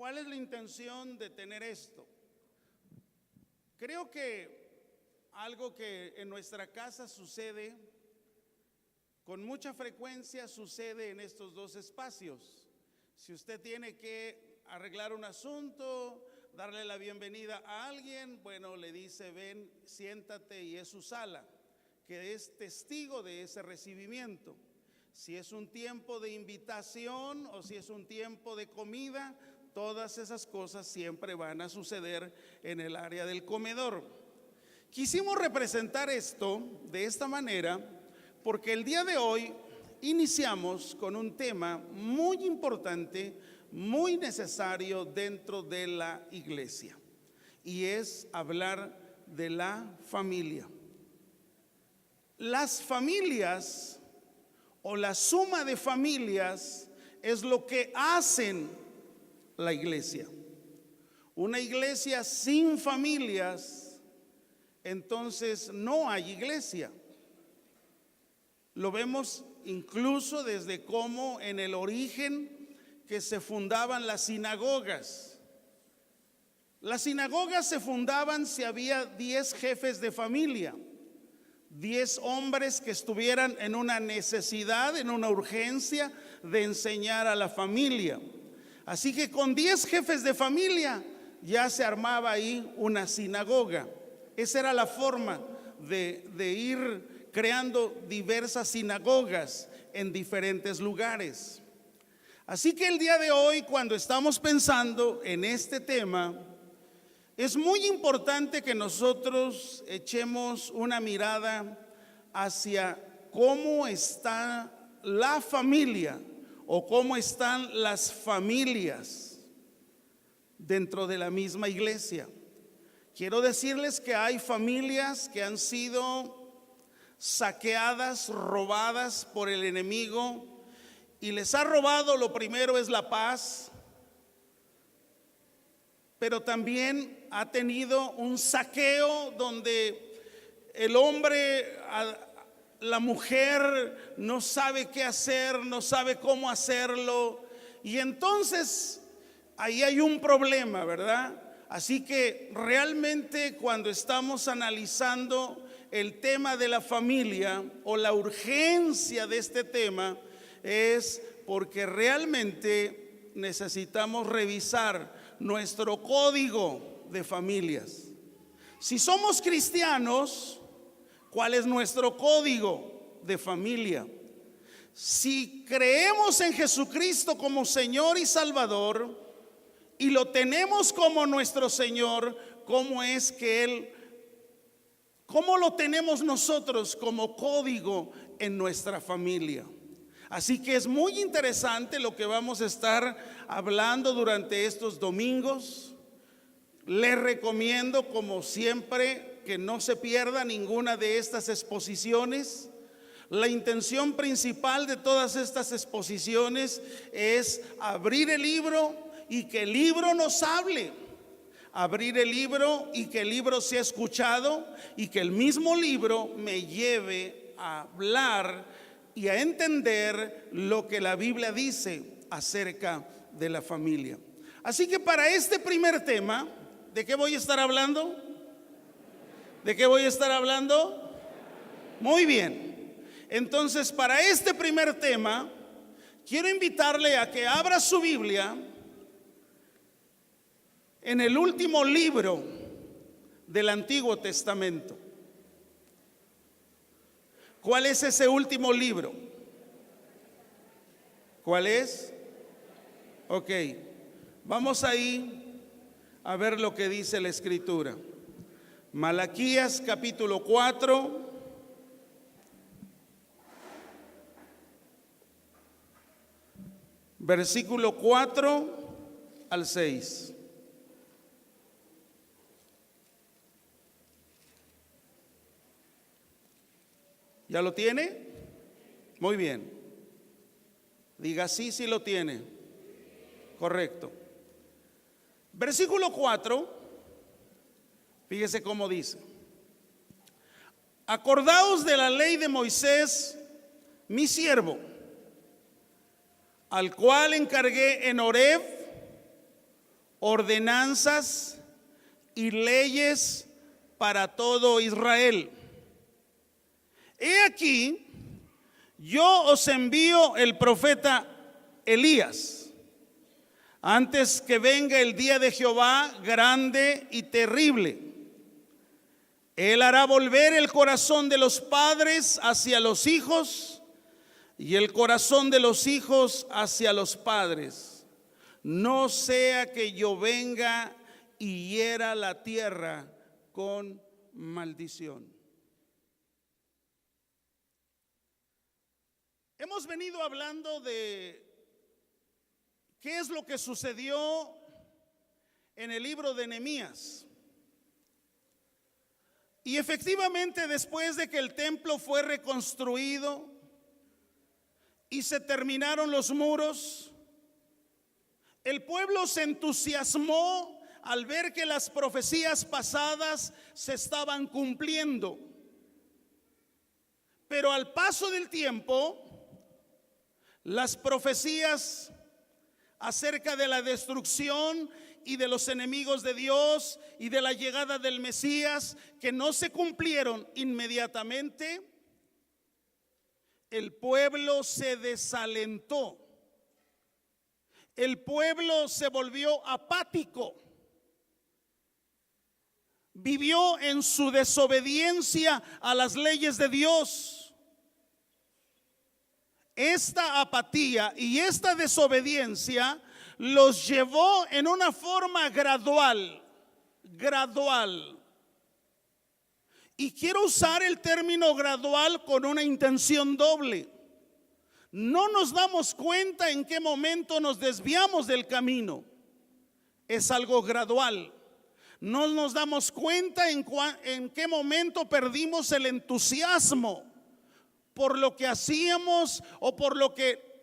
¿Cuál es la intención de tener esto? Creo que algo que en nuestra casa sucede con mucha frecuencia sucede en estos dos espacios. Si usted tiene que arreglar un asunto, darle la bienvenida a alguien, bueno, le dice: ven, siéntate, y es su sala, que es testigo de ese recibimiento. Si es un tiempo de invitación o si es un tiempo de comida, todas esas cosas siempre van a suceder en el área del comedor. Quisimos representar esto de esta manera porque el día de hoy iniciamos con un tema muy importante, muy necesario dentro de la iglesia, y es hablar de la familia. Las familias o la suma de familias es lo que hacen la iglesia. Una iglesia sin familias, entonces no hay iglesia. Lo vemos incluso desde cómo en el origen que se fundaban las sinagogas. Las sinagogas se fundaban si había 10 jefes de familia, 10 hombres que estuvieran en una necesidad, en una urgencia de enseñar a la familia. Así que con 10 jefes de familia ya se armaba ahí una sinagoga. Esa era la forma de ir creando diversas sinagogas en diferentes lugares. Así que el día de hoy, cuando estamos pensando en este tema, es muy importante que nosotros echemos una mirada hacia cómo está la familia o cómo están las familias dentro de la misma iglesia. Quiero decirles que hay familias que han sido saqueadas, robadas por el enemigo, y les ha robado, lo primero es la paz, pero también ha tenido un saqueo donde el hombre, la mujer no sabe qué hacer, no sabe cómo hacerlo, y entonces ahí hay un problema, ¿verdad? Así que realmente cuando estamos analizando el tema de la familia o la urgencia de este tema, es porque realmente necesitamos revisar nuestro código de familias. Si somos cristianos, ¿cuál es nuestro código de familia? Si creemos en Jesucristo como Señor y Salvador y lo tenemos como nuestro Señor, ¿cómo es que Él, cómo lo tenemos nosotros como código en nuestra familia? Así que es muy interesante lo que vamos a estar hablando durante estos domingos. Les recomiendo, como siempre, que no se pierda ninguna de estas exposiciones. La intención principal de todas estas exposiciones es abrir el libro y que el libro nos hable. Abrir el libro y que el libro sea escuchado y que el mismo libro me lleve a hablar y a entender lo que la Biblia dice acerca de la familia. Así que para este primer tema, ¿de qué voy a estar hablando? ¿De qué voy a estar hablando? Muy bien. Entonces, para este primer tema, quiero invitarle a que abra su Biblia en el último libro del Antiguo Testamento. ¿Cuál es ese último libro? ¿Cuál es? Ok, vamos ahí a ver lo que dice la Escritura. Malaquías capítulo 4. Versículo 4 al 6. ¿Ya lo tiene? Muy bien. Diga sí si lo tiene. Correcto. Versículo 4. Fíjese cómo dice: acordaos de la ley de Moisés, mi siervo, al cual encargué en Horeb ordenanzas y leyes para todo Israel. He aquí, yo os envío el profeta Elías, antes que venga el día de Jehová grande y terrible. Él hará volver el corazón de los padres hacia los hijos y el corazón de los hijos hacia los padres, no sea que yo venga y hiera la tierra con maldición. Hemos venido hablando de qué es lo que sucedió en el libro de Nehemías. Y efectivamente, después de que el templo fue reconstruido y se terminaron los muros, el pueblo se entusiasmó al ver que las profecías pasadas se estaban cumpliendo. Pero al paso del tiempo, las profecías acerca de la destrucción y de los enemigos de Dios y de la llegada del Mesías, que no se cumplieron inmediatamente, el pueblo se desalentó. El pueblo se volvió apático. Vivió en su desobediencia a las leyes de Dios. Esta apatía y esta desobediencia los llevó en una forma gradual. Y quiero usar el término gradual con una intención doble. No nos damos cuenta en qué momento nos desviamos del camino. Es algo gradual. No nos damos cuenta en qué momento perdimos el entusiasmo por lo que hacíamos o por lo que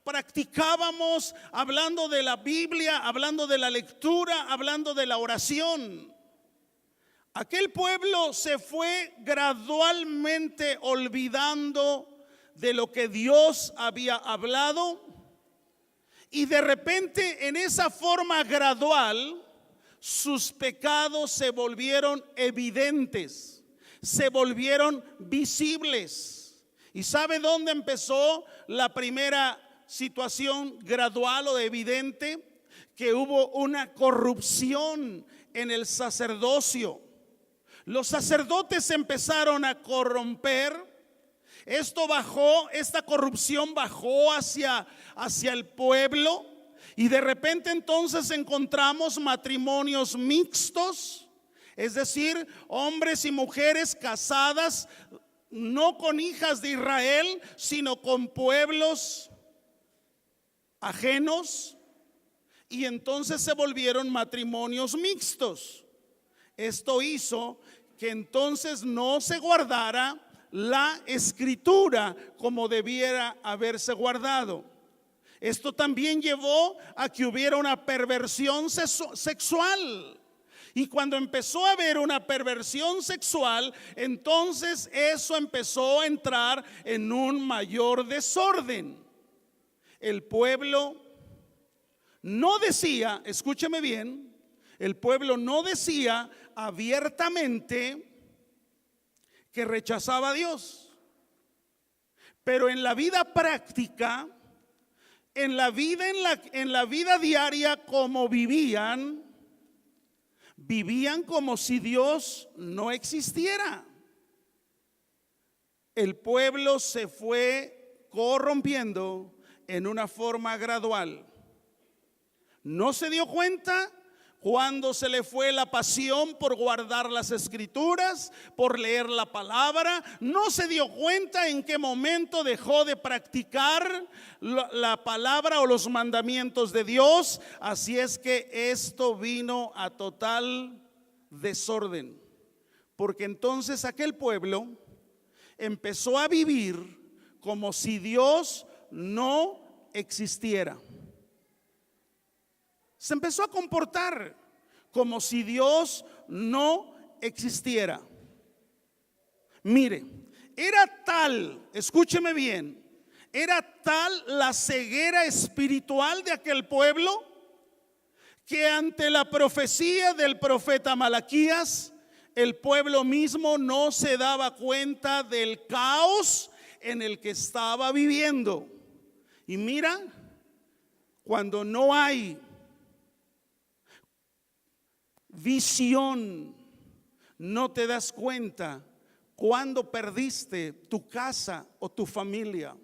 practicábamos, hablando de la Biblia, hablando de la lectura, hablando de la oración. Aquel pueblo se fue gradualmente olvidando de lo que Dios había hablado, y de repente, en esa forma gradual, sus pecados se volvieron evidentes, se volvieron visibles. ¿Y sabe dónde empezó la primera situación gradual o evidente? Que hubo una corrupción en el sacerdocio. Los sacerdotes empezaron a corromper. Esta corrupción bajó hacia el pueblo, y de repente entonces encontramos matrimonios mixtos, es decir, hombres y mujeres casadas, no con hijas de Israel, sino con pueblos ajenos, y entonces se volvieron matrimonios mixtos. Esto hizo que entonces no se guardara la escritura como debiera haberse guardado. Esto también llevó a que hubiera una perversión sexual. Y cuando empezó a haber una perversión sexual, entonces eso empezó a entrar en un mayor desorden. El pueblo no decía, escúcheme bien, el pueblo no decía abiertamente que rechazaba a Dios, pero en la vida práctica, en la vida diaria, como vivían como si Dios no existiera. El pueblo se fue corrompiendo en una forma gradual. No se dio cuenta cuando se le fue la pasión por guardar las escrituras, por leer la palabra. No se dio cuenta en qué momento dejó de practicar la palabra o los mandamientos de Dios. Así es que esto vino a total desorden, porque entonces aquel pueblo empezó a vivir como si Dios no existiera. Se empezó a comportar como si Dios no existiera. Mire, era tal, escúcheme bien, era tal la ceguera espiritual de aquel pueblo, que ante la profecía del profeta Malaquías, el pueblo mismo no se daba cuenta del caos en el que estaba viviendo. Y mira, cuando no hay visión, no te das cuenta cuando perdiste tu casa o tu familia.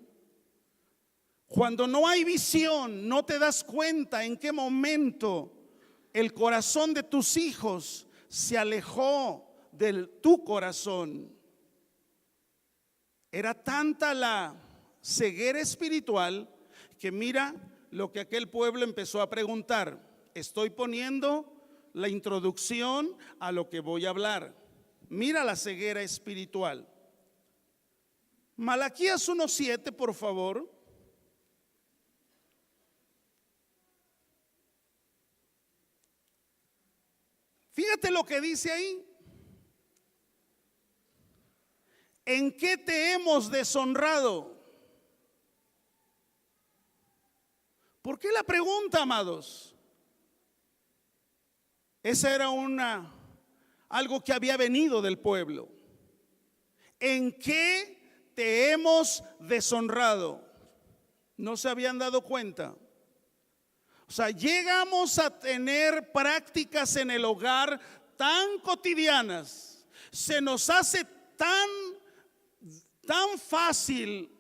Cuando no hay visión, no te das cuenta en qué momento el corazón de tus hijos se alejó de tu corazón. Era tanta la ceguera espiritual que mira lo que aquel pueblo empezó a preguntar. Estoy poniendo la introducción a lo que voy a hablar. Mira la ceguera espiritual. Malaquías 1:7, por favor. Fíjate lo que dice ahí. ¿En qué te hemos deshonrado? ¿Por qué la pregunta, amados? Esa era algo que había venido del pueblo. ¿En qué te hemos deshonrado? ¿No se habían dado cuenta? O sea, llegamos a tener prácticas en el hogar tan cotidianas. Se nos hace tan fácil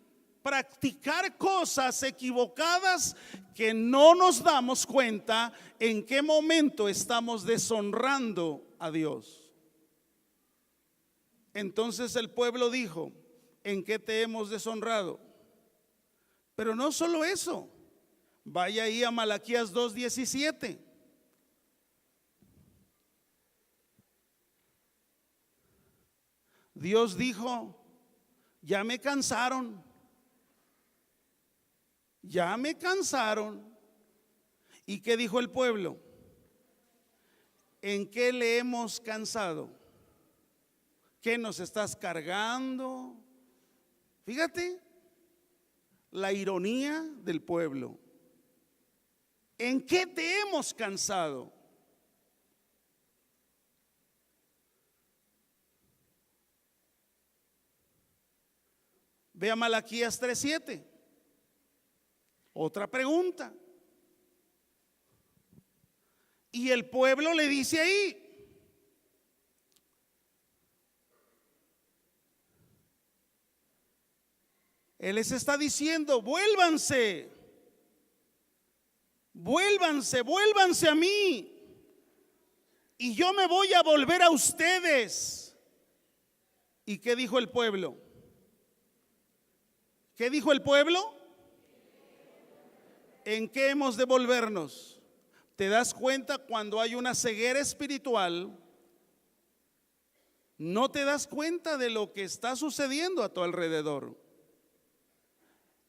practicar cosas equivocadas que no nos damos cuenta en qué momento estamos deshonrando a Dios. Entonces el pueblo dijo: ¿en qué te hemos deshonrado? Pero no solo eso. Vaya ahí a Malaquías 2:17. Dios dijo: ya me cansaron. Ya me cansaron. ¿Y qué dijo el pueblo? ¿En qué le hemos cansado? ¿Qué nos estás cargando? Fíjate la ironía del pueblo. ¿En qué te hemos cansado? Ve a Malaquías 3:7. Otra pregunta. Y el pueblo le dice ahí: Él les está diciendo: vuélvanse, vuélvanse, vuélvanse a mí, y yo me voy a volver a ustedes. ¿Y qué dijo el pueblo? ¿Qué dijo el pueblo? ¿En qué hemos de volvernos? ¿Te das cuenta cuando hay una ceguera espiritual? No te das cuenta de lo que está sucediendo a tu alrededor.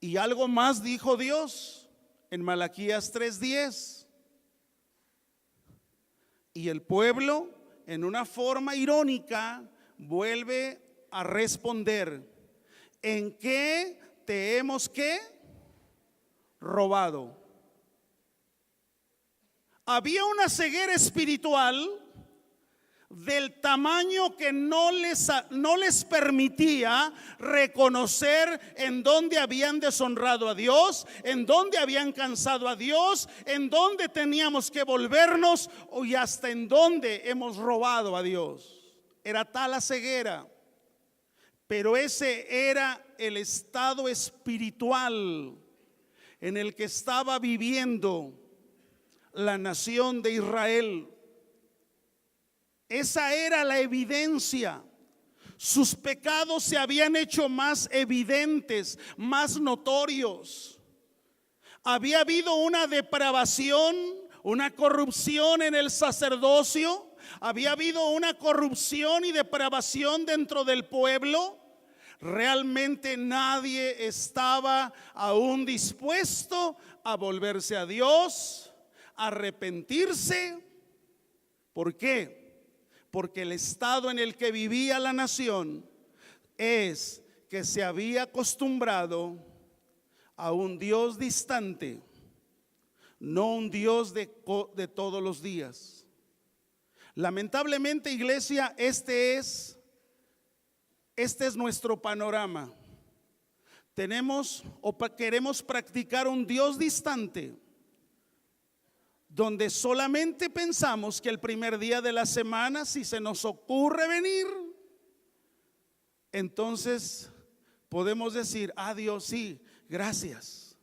Y algo más dijo Dios en Malaquías 3:10. Y el pueblo, en una forma irónica, vuelve a responder: ¿en qué te hemos robado? Había una ceguera espiritual del tamaño que no les permitía reconocer en dónde habían deshonrado a Dios, en dónde habían cansado a Dios, en dónde teníamos que volvernos y hasta en dónde hemos robado a Dios. Era tal la ceguera. Pero ese era el estado espiritual en el que estaba viviendo la nación de Israel. Esa era la evidencia. Sus pecados se habían hecho más evidentes, más notorios. Había habido una depravación, una corrupción en el sacerdocio. Había habido una corrupción y depravación dentro del pueblo. Realmente nadie estaba aún dispuesto a volverse a Dios, a arrepentirse. ¿Por qué? Porque el estado en el que vivía la nación es que se había acostumbrado a un Dios distante, no un Dios de todos los días. Lamentablemente, iglesia, este es nuestro panorama. Tenemos o queremos practicar un Dios distante, donde solamente pensamos que el primer día de la semana, si se nos ocurre venir, entonces podemos decir: ah, Dios, sí, gracias.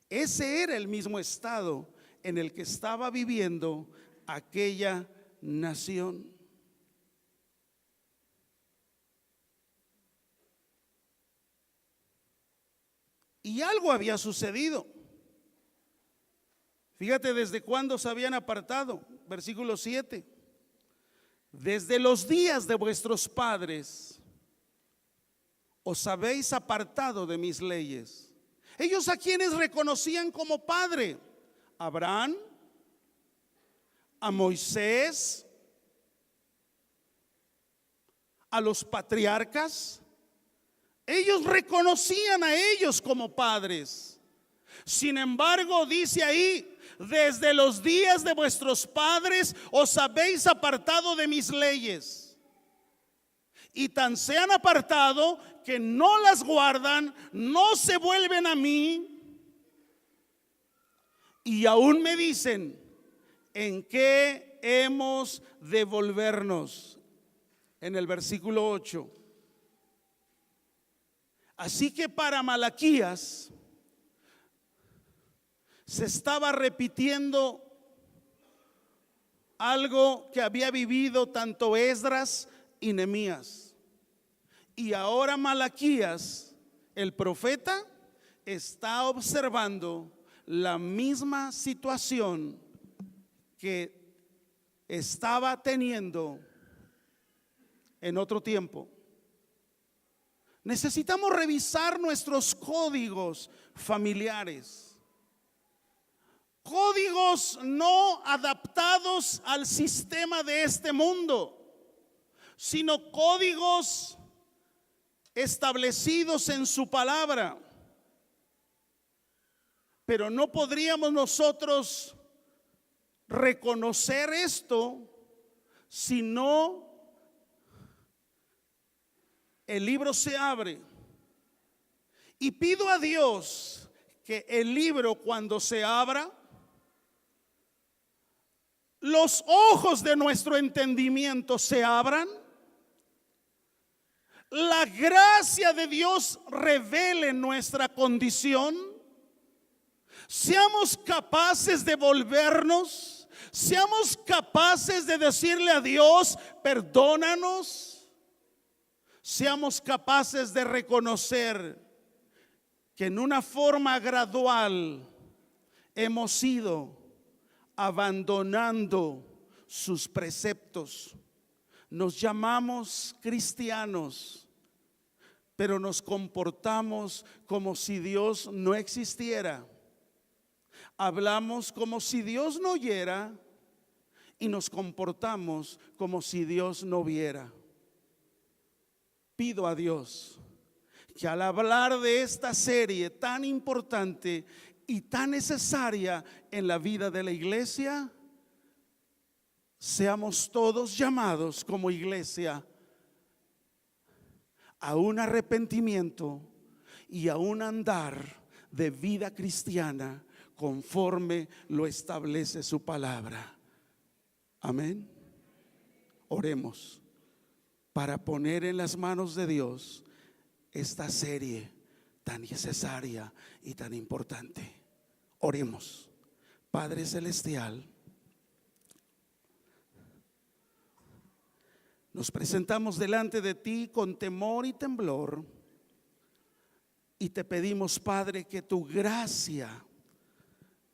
Ese era el mismo estado en el que estaba viviendo aquella nación. Y algo había sucedido. Fíjate desde cuándo se habían apartado. Versículo 7. Desde los días de vuestros padres os habéis apartado de mis leyes. Ellos, a quienes reconocían como padre: a Abraham, a Moisés, a los patriarcas. Ellos reconocían a ellos como padres. Sin embargo, dice ahí: desde los días de vuestros padres os habéis apartado de mis leyes. Y tan se han apartado que no las guardan, no se vuelven a mí. Y aún me dicen: ¿en qué hemos de volvernos? En el versículo 8. Así que para Malaquías se estaba repitiendo algo que había vivido tanto Esdras y Nehemías. Y ahora Malaquías, el profeta, está observando la misma situación que estaba teniendo en otro tiempo. Necesitamos revisar nuestros códigos familiares. Códigos no adaptados al sistema de este mundo, sino códigos establecidos en su palabra. Pero no podríamos nosotros reconocer esto si no el libro se abre. Y pido a Dios que el libro, cuando se abra, los ojos de nuestro entendimiento se abran, la gracia de Dios revele nuestra condición, seamos capaces de volvernos, seamos capaces de decirle a Dios: perdónanos. Seamos capaces de reconocer que en una forma gradual hemos ido abandonando sus preceptos. Nos llamamos cristianos, pero nos comportamos como si Dios no existiera. Hablamos como si Dios no oyera y nos comportamos como si Dios no viera. Pido a Dios que al hablar de esta serie tan importante y tan necesaria en la vida de la iglesia, seamos todos llamados como iglesia a un arrepentimiento y a un andar de vida cristiana conforme lo establece su palabra. Amén. Oremos para poner en las manos de Dios esta serie tan necesaria y tan importante. Oremos. Padre Celestial, nos presentamos delante de ti con temor y temblor y te pedimos, Padre, que tu gracia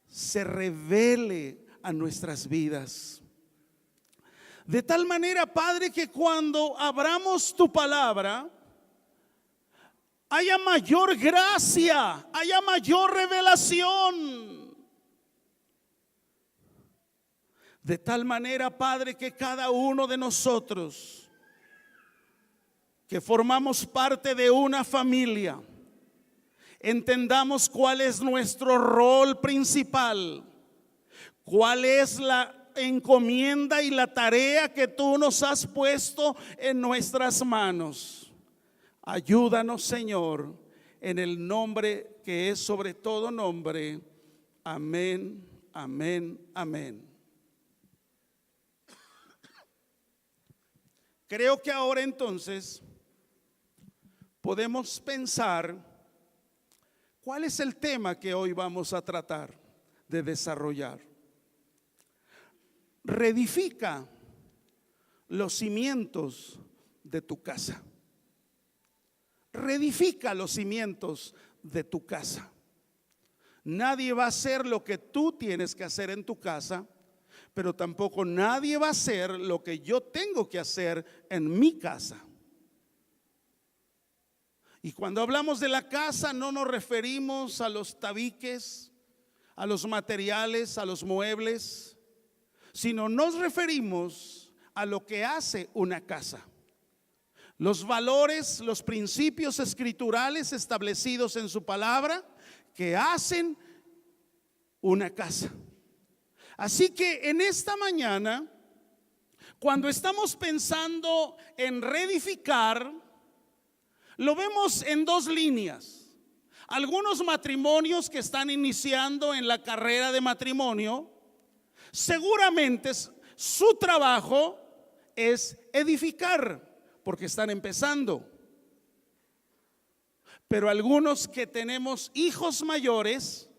se revele a nuestras vidas. De tal manera, Padre, que cuando abramos tu palabra haya mayor gracia, haya mayor revelación. De tal manera, Padre, que cada uno de nosotros que formamos parte de una familia entendamos cuál es nuestro rol principal, cuál es la encomienda y la tarea que tú nos has puesto en nuestras manos. Ayúdanos, Señor, en el nombre que es sobre todo nombre. Amén, amén, amén. Creo que ahora entonces podemos pensar cuál es el tema que hoy vamos a tratar de desarrollar. Reedifica los cimientos de tu casa. Reedifica los cimientos de tu casa. Nadie va a hacer lo que tú tienes que hacer en tu casa, pero tampoco nadie va a hacer lo que yo tengo que hacer en mi casa. Y cuando hablamos de la casa, no nos referimos a los tabiques, a los materiales, a los muebles, sino nos referimos a lo que hace una casa. Los valores, los principios escriturales establecidos en su palabra que hacen una casa. Así que en esta mañana, cuando estamos pensando en reedificar, lo vemos en dos líneas. Algunos matrimonios que están iniciando en la carrera de matrimonio, seguramente su trabajo es edificar, porque están empezando. Pero algunos que tenemos hijos mayores,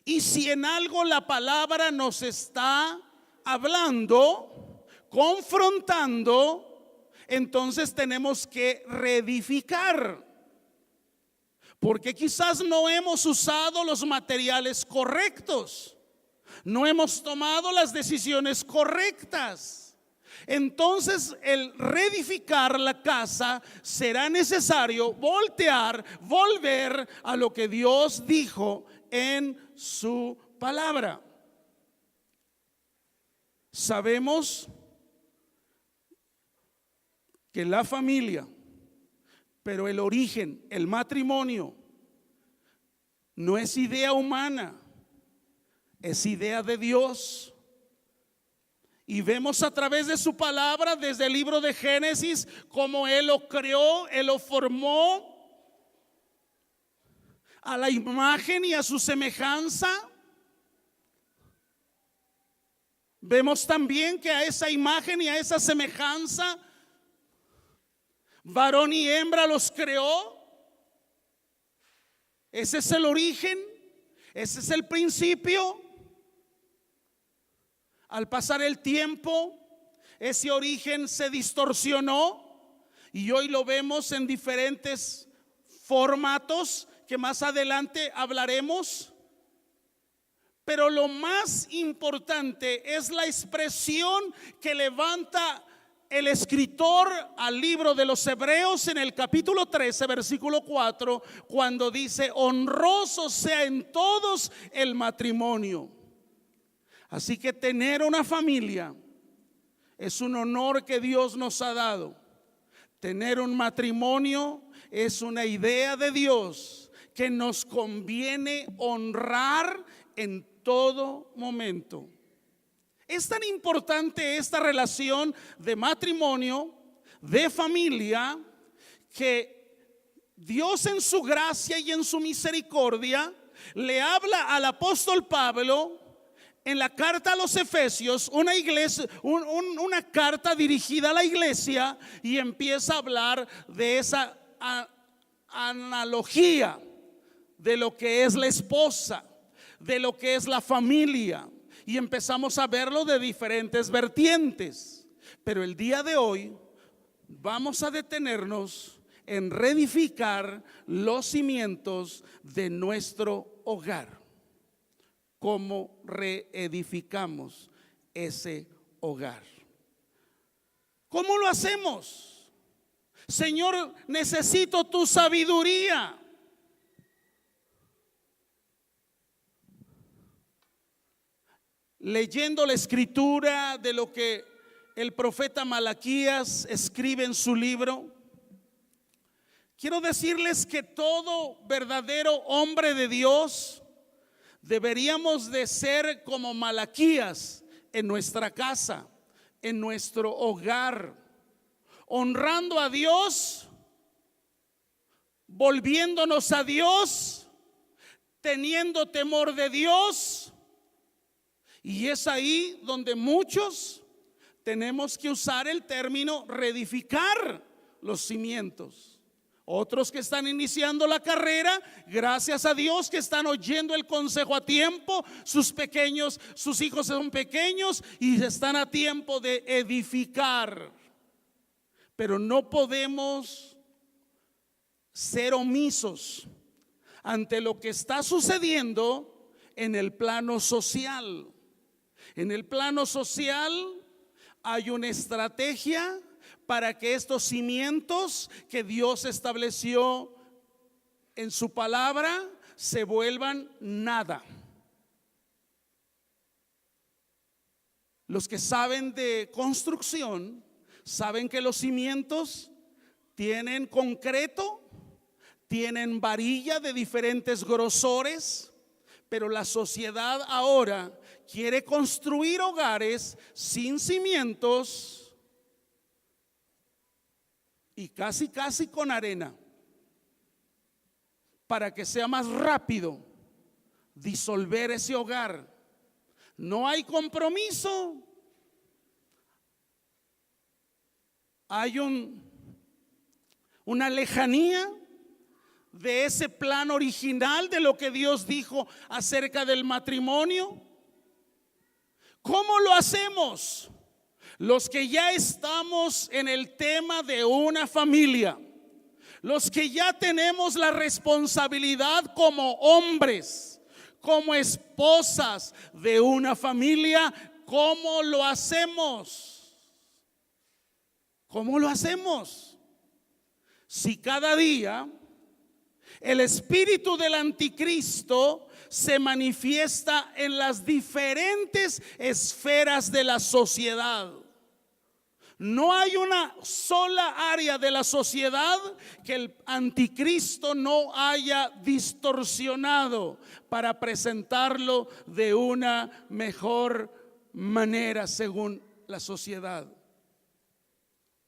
y si en algo la palabra nos está hablando, confrontando, entonces tenemos que reedificar. Porque quizás no hemos usado los materiales correctos, no hemos tomado las decisiones correctas. Entonces, el reedificar la casa será necesario volver a lo que Dios dijo en su palabra. Sabemos que la familia, pero el origen, el matrimonio, no es idea humana, es idea de Dios. Y vemos a través de su palabra, desde el libro de Génesis, cómo Él lo creó, Él lo formó a la imagen y a su semejanza. Vemos también que a esa imagen y a esa semejanza, varón y hembra los creó. Ese es el origen, ese es el principio. Al pasar el tiempo, ese origen se distorsionó y hoy lo vemos en diferentes formatos que más adelante hablaremos. Pero lo más importante es la expresión que levanta el escritor al libro de los Hebreos en el capítulo 13, versículo 4, cuando dice: honroso sea en todos el matrimonio. Así que tener una familia es un honor que Dios nos ha dado. Tener un matrimonio es una idea de Dios que nos conviene honrar en todo momento. Es tan importante esta relación de matrimonio, de familia, que Dios en su gracia y en su misericordia le habla al apóstol Pablo en la carta a los Efesios, una carta dirigida a la iglesia, y empieza a hablar de esa analogía de lo que es la esposa, de lo que es la familia, y empezamos a verlo de diferentes vertientes. Pero el día de hoy vamos a detenernos en reedificar los cimientos de nuestro hogar. ¿Cómo reedificamos ese hogar? ¿Cómo lo hacemos? Señor, necesito tu sabiduría. Leyendo la escritura de lo que el profeta Malaquías escribe en su libro, Quiero decirles que todo verdadero hombre de Dios deberíamos de ser como Malaquías en nuestra casa, en nuestro hogar, honrando a Dios, volviéndonos a Dios, teniendo temor de Dios. Y es ahí donde muchos tenemos que usar el término reedificar los cimientos. Otros que están iniciando la carrera, gracias a Dios que están oyendo el consejo a tiempo. Sus hijos son pequeños y están a tiempo de edificar. Pero no podemos ser omisos ante lo que está sucediendo en el plano social. En el plano social hay una estrategia para que estos cimientos que Dios estableció en su palabra se vuelvan nada. Los que saben de construcción saben que los cimientos tienen concreto, tienen varilla de diferentes grosores, pero la sociedad ahora quiere construir hogares sin cimientos y casi con arena, para que sea más rápido disolver ese hogar. No hay compromiso. Hay una lejanía de ese plan original de lo que Dios dijo acerca del matrimonio. ¿Cómo lo hacemos? Los que ya estamos en el tema de una familia, los que ya tenemos la responsabilidad como hombres, como esposas de una familia, ¿cómo lo hacemos? ¿Cómo lo hacemos? Si cada día el espíritu del anticristo se manifiesta en las diferentes esferas de la sociedad. No hay una sola área de la sociedad que el anticristo no haya distorsionado para presentarlo de una mejor manera según la sociedad.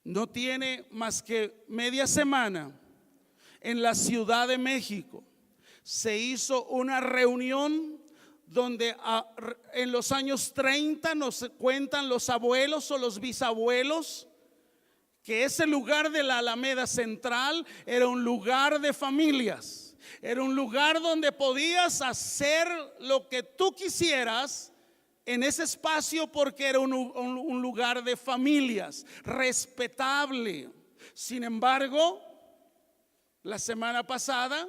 No tiene más que media semana en la Ciudad de México se hizo una reunión donde en los años 30 nos cuentan los abuelos o los bisabuelos que ese lugar de la Alameda Central era un lugar de familias, era un lugar donde podías hacer lo que tú quisieras en ese espacio porque era un lugar de familias, respetable. Sin embargo, la semana pasada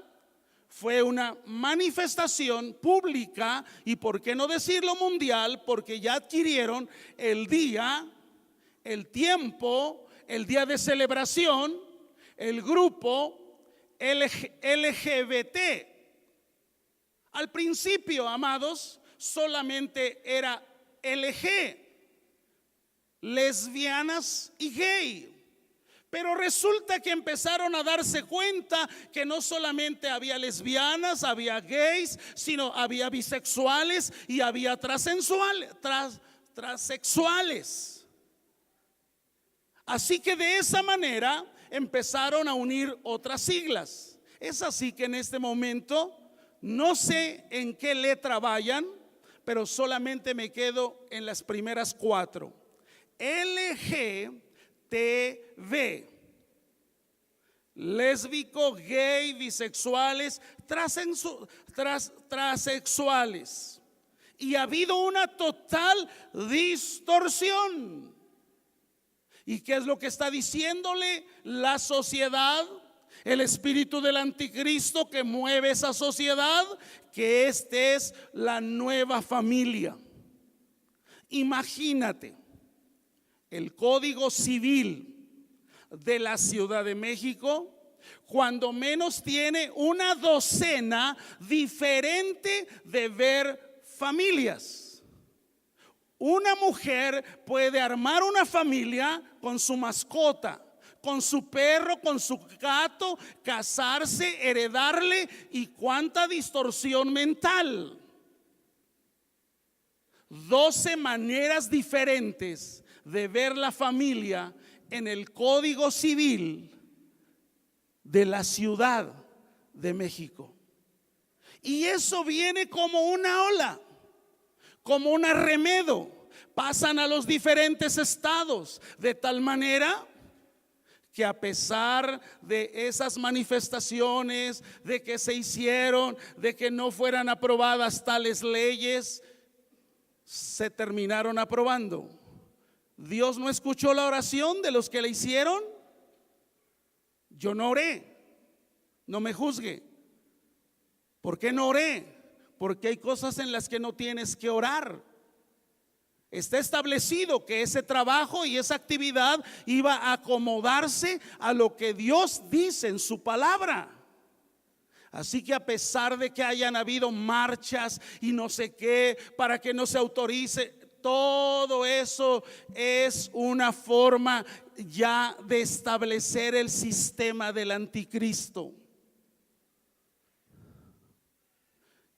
fue una manifestación pública y por qué no decirlo mundial, porque ya adquirieron el día, el tiempo, el día de celebración, el grupo LGBT. Al principio, amados, solamente era LG, lesbianas y gay. Pero resulta que empezaron a darse cuenta que no solamente había lesbianas, había gays, sino había bisexuales y había transexuales. Así que de esa manera empezaron a unir otras siglas. Es así que en este momento no sé en qué letra vayan, pero solamente me quedo en las primeras 4. LGTB, lésbico, gay, bisexuales, transexuales. Y ha habido una total distorsión. ¿Y qué es lo que está diciéndole la sociedad? El espíritu del anticristo que mueve esa sociedad, que esta es la nueva familia. Imagínate, el Código Civil de la Ciudad de México, cuando menos tiene una docena diferente de ver familias. Una mujer puede armar una familia con su mascota, con su perro, con su gato, casarse, heredarle, y cuánta distorsión mental. 12 maneras diferentes de ver la familia en el Código Civil de la Ciudad de México. Y eso viene como una ola, como un arremedo. Pasan a los diferentes estados, de tal manera que a pesar de esas manifestaciones, de que se hicieron, de que no fueran aprobadas tales leyes, se terminaron aprobando. Dios no escuchó la oración de los que le hicieron. Yo no oré, no me juzgue. ¿Por qué no oré? Porque hay cosas en las que no tienes que orar. Está establecido que ese trabajo y esa actividad iba a acomodarse a lo que Dios dice en su palabra. Así que a pesar de que hayan habido marchas y no sé qué, para que no se autorice, todo eso es una forma ya de establecer el sistema del anticristo.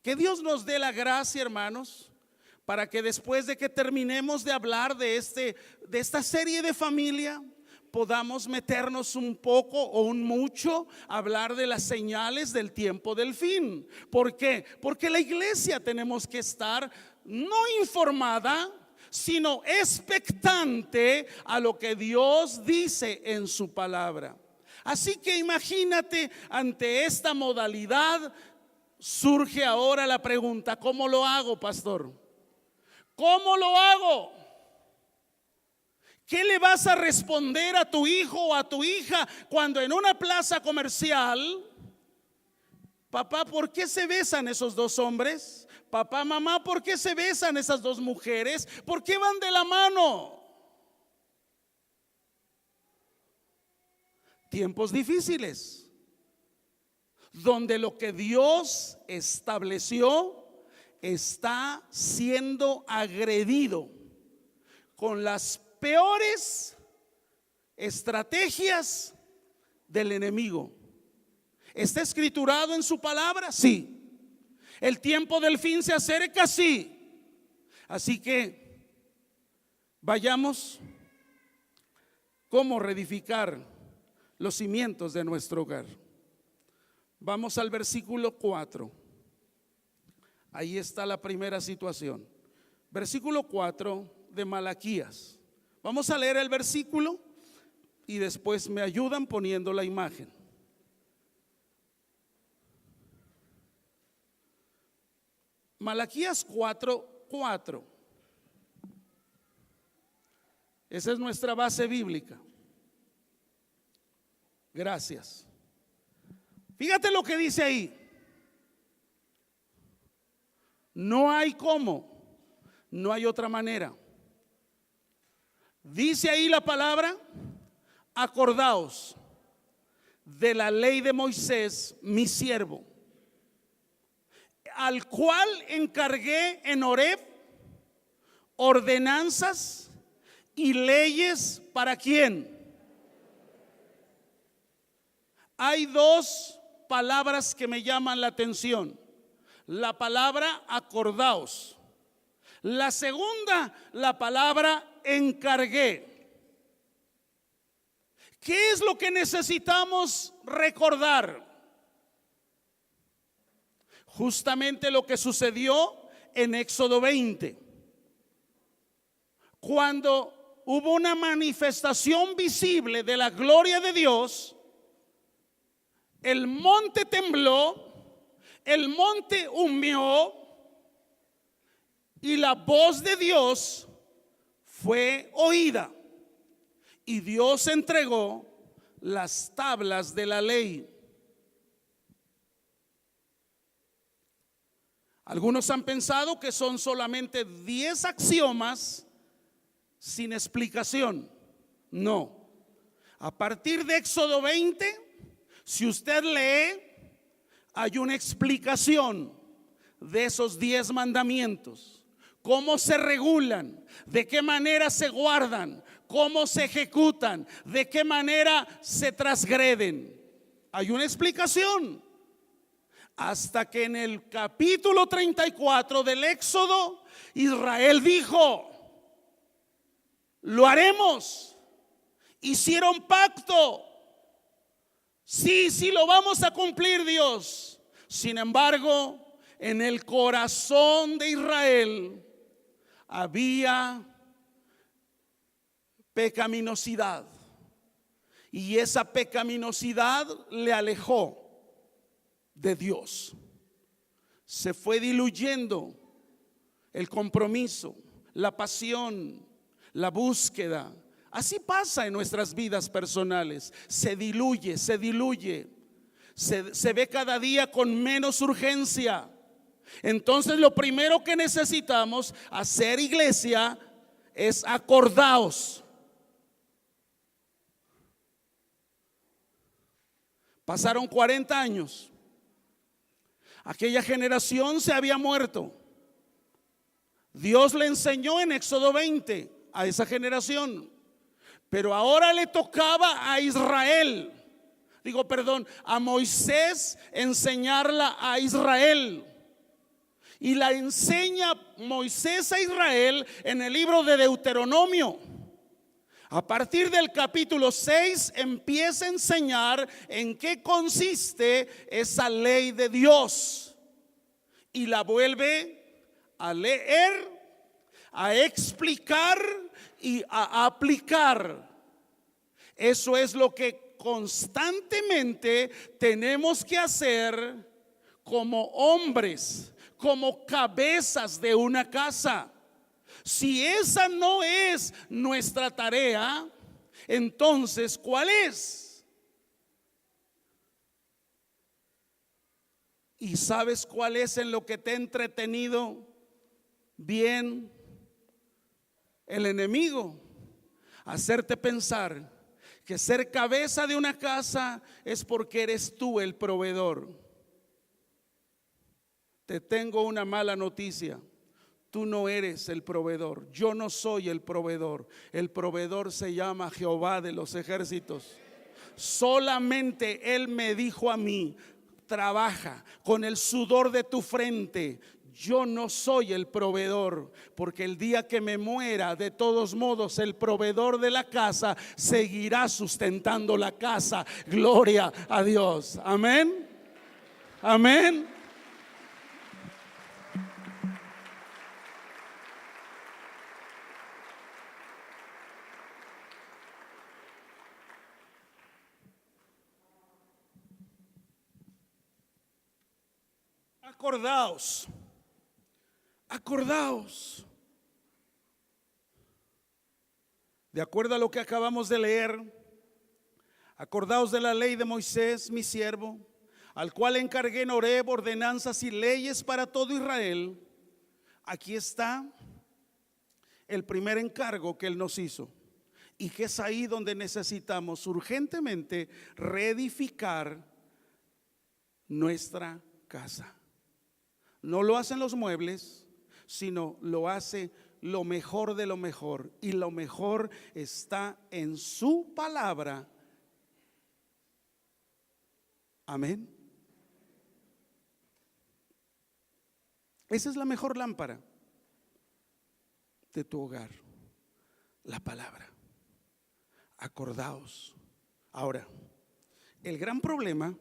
Que Dios nos dé la gracia, hermanos, para que después de que terminemos de hablar de esta serie de familia, podamos meternos un poco o un mucho a hablar de las señales del tiempo del fin. ¿Por qué? Porque la iglesia tenemos que estar no informada, sino expectante a lo que Dios dice en su palabra. Así que imagínate, ante esta modalidad surge ahora la pregunta: ¿cómo lo hago, pastor? ¿Cómo lo hago? ¿Qué le vas a responder a tu hijo o a tu hija cuando en una plaza comercial: papá, ¿por qué se besan esos dos hombres? Papá, mamá, ¿por qué se besan esas dos mujeres? ¿Por qué van de la mano? Tiempos difíciles, donde lo que Dios estableció está siendo agredido con las peores estrategias del enemigo. ¿Está escriturado en su palabra? Sí. ¿El tiempo del fin se acerca? Sí. Así que vayamos cómo reedificar los cimientos de nuestro hogar. Vamos al versículo 4. Ahí está la primera situación. Versículo 4 de Malaquías. Vamos a leer el versículo y después me ayudan poniendo la imagen. Malaquías 4:4. Esa es nuestra base bíblica. Gracias. Fíjate lo que dice ahí. No hay cómo, no hay otra manera. Dice ahí la palabra: acordaos de la ley de Moisés, mi siervo, al cual encargué en Horeb ordenanzas y leyes. ¿Para quién? Hay dos palabras que me llaman la atención. La palabra acordaos. La segunda, la palabra encargué. ¿Qué es lo que necesitamos recordar? Justamente lo que sucedió en Éxodo 20, cuando hubo una manifestación visible de la gloria de Dios. El monte tembló, el monte humeó, y la voz de Dios fue oída, y Dios entregó las tablas de la ley. Algunos han pensado que son solamente 10 axiomas sin explicación. No. A partir de Éxodo 20, si usted lee, hay una explicación de esos 10 mandamientos. Cómo se regulan, de qué manera se guardan, cómo se ejecutan, de qué manera se transgreden. Hay una explicación. Hasta que en el capítulo 34 del Éxodo, Israel dijo: lo haremos. Hicieron pacto. Sí, sí lo vamos a cumplir, Dios. Sin embargo, en el corazón de Israel había pecaminosidad, y esa pecaminosidad le alejó de Dios. Se fue diluyendo el compromiso, la pasión, la búsqueda. Así pasa en nuestras vidas personales. Se diluye, se diluye. Se ve cada día con menos urgencia. Entonces lo primero que necesitamos hacer, iglesia, es acordaos. Pasaron 40 años. Aquella generación se había muerto. Dios le enseñó en Éxodo 20 a esa generación, pero ahora le tocaba a Israel, a Moisés enseñarla a Israel. Y la enseña Moisés a Israel en el libro de Deuteronomio. A partir del capítulo 6 empieza a enseñar en qué consiste esa ley de Dios, y la vuelve a leer, a explicar y a aplicar. Eso es lo que constantemente tenemos que hacer como hombres, como cabezas de una casa. Si esa no es nuestra tarea, entonces ¿cuál es? ¿Y sabes cuál es en lo que te ha entretenido bien el enemigo? Hacerte pensar que ser cabeza de una casa es porque eres tú el proveedor. Te tengo una mala noticia. Tú no eres el proveedor. Yo no soy el proveedor. El proveedor se llama Jehová de los ejércitos. Solamente Él me dijo a mí: trabaja con el sudor de tu frente. Yo no soy el proveedor, porque el día que me muera, de todos modos, el proveedor de la casa seguirá sustentando la casa. Gloria a Dios. Amén. Amén. Acordaos, acordaos. De acuerdo a lo que acabamos de leer, acordaos de la ley de Moisés, mi siervo, al cual encargué en Horeb ordenanzas y leyes para todo Israel. Aquí está el primer encargo que Él nos hizo, y que es ahí donde necesitamos urgentemente reedificar nuestra casa. No lo hacen los muebles, sino lo hace lo mejor de lo mejor, y lo mejor está en su palabra. Amén. Esa es la mejor lámpara de tu hogar, la palabra. Acordaos. Ahora, el gran problema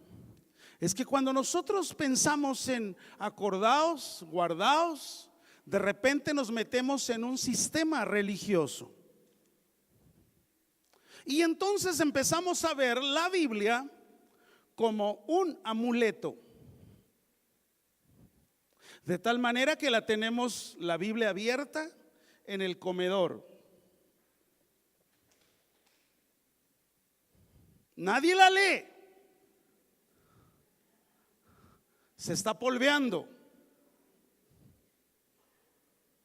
es que cuando nosotros pensamos en acordaos, guardaos, de repente nos metemos en un sistema religioso, y entonces empezamos a ver la Biblia como un amuleto, de tal manera que la tenemos, la Biblia, abierta en el comedor. Nadie la lee. Se está polveando.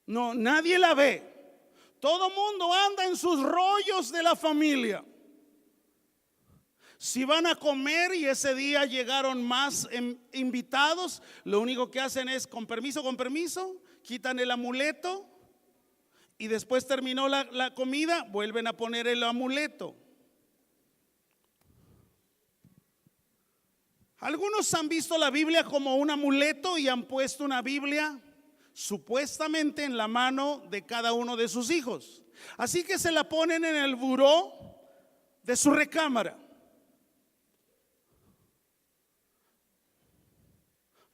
No, nadie la ve. Todo mundo anda en sus rollos de la familia. Si van a comer y ese día llegaron más invitados, lo único que hacen es con permiso, quitan el amuleto y después terminó la comida, vuelven a poner el amuleto. Algunos han visto la Biblia como un amuleto y han puesto una Biblia supuestamente en la mano de cada uno de sus hijos. Así que se la ponen en el buró de su recámara.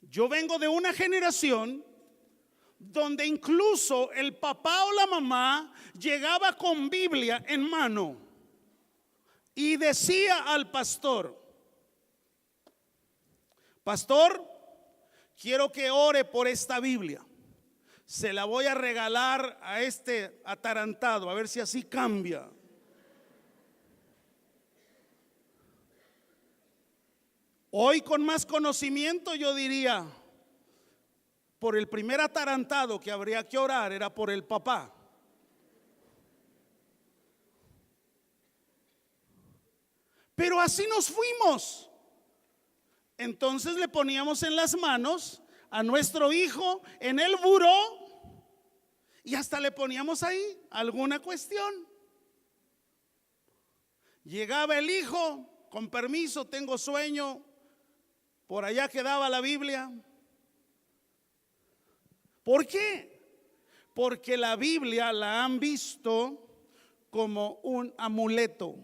Yo vengo de una generación donde incluso el papá o la mamá llegaba con Biblia en mano y decía al pastor: pastor, quiero que ore por esta Biblia. Se la voy a regalar a este atarantado, a ver si así cambia. Hoy con más conocimiento yo diría, por el primer atarantado que habría que orar era por el papá. Pero así nos fuimos. Entonces le poníamos en las manos a nuestro hijo en el buró y hasta le poníamos ahí alguna cuestión. Llegaba el hijo, con permiso, tengo sueño, por allá quedaba la Biblia. ¿Por qué? Porque la Biblia la han visto como un amuleto.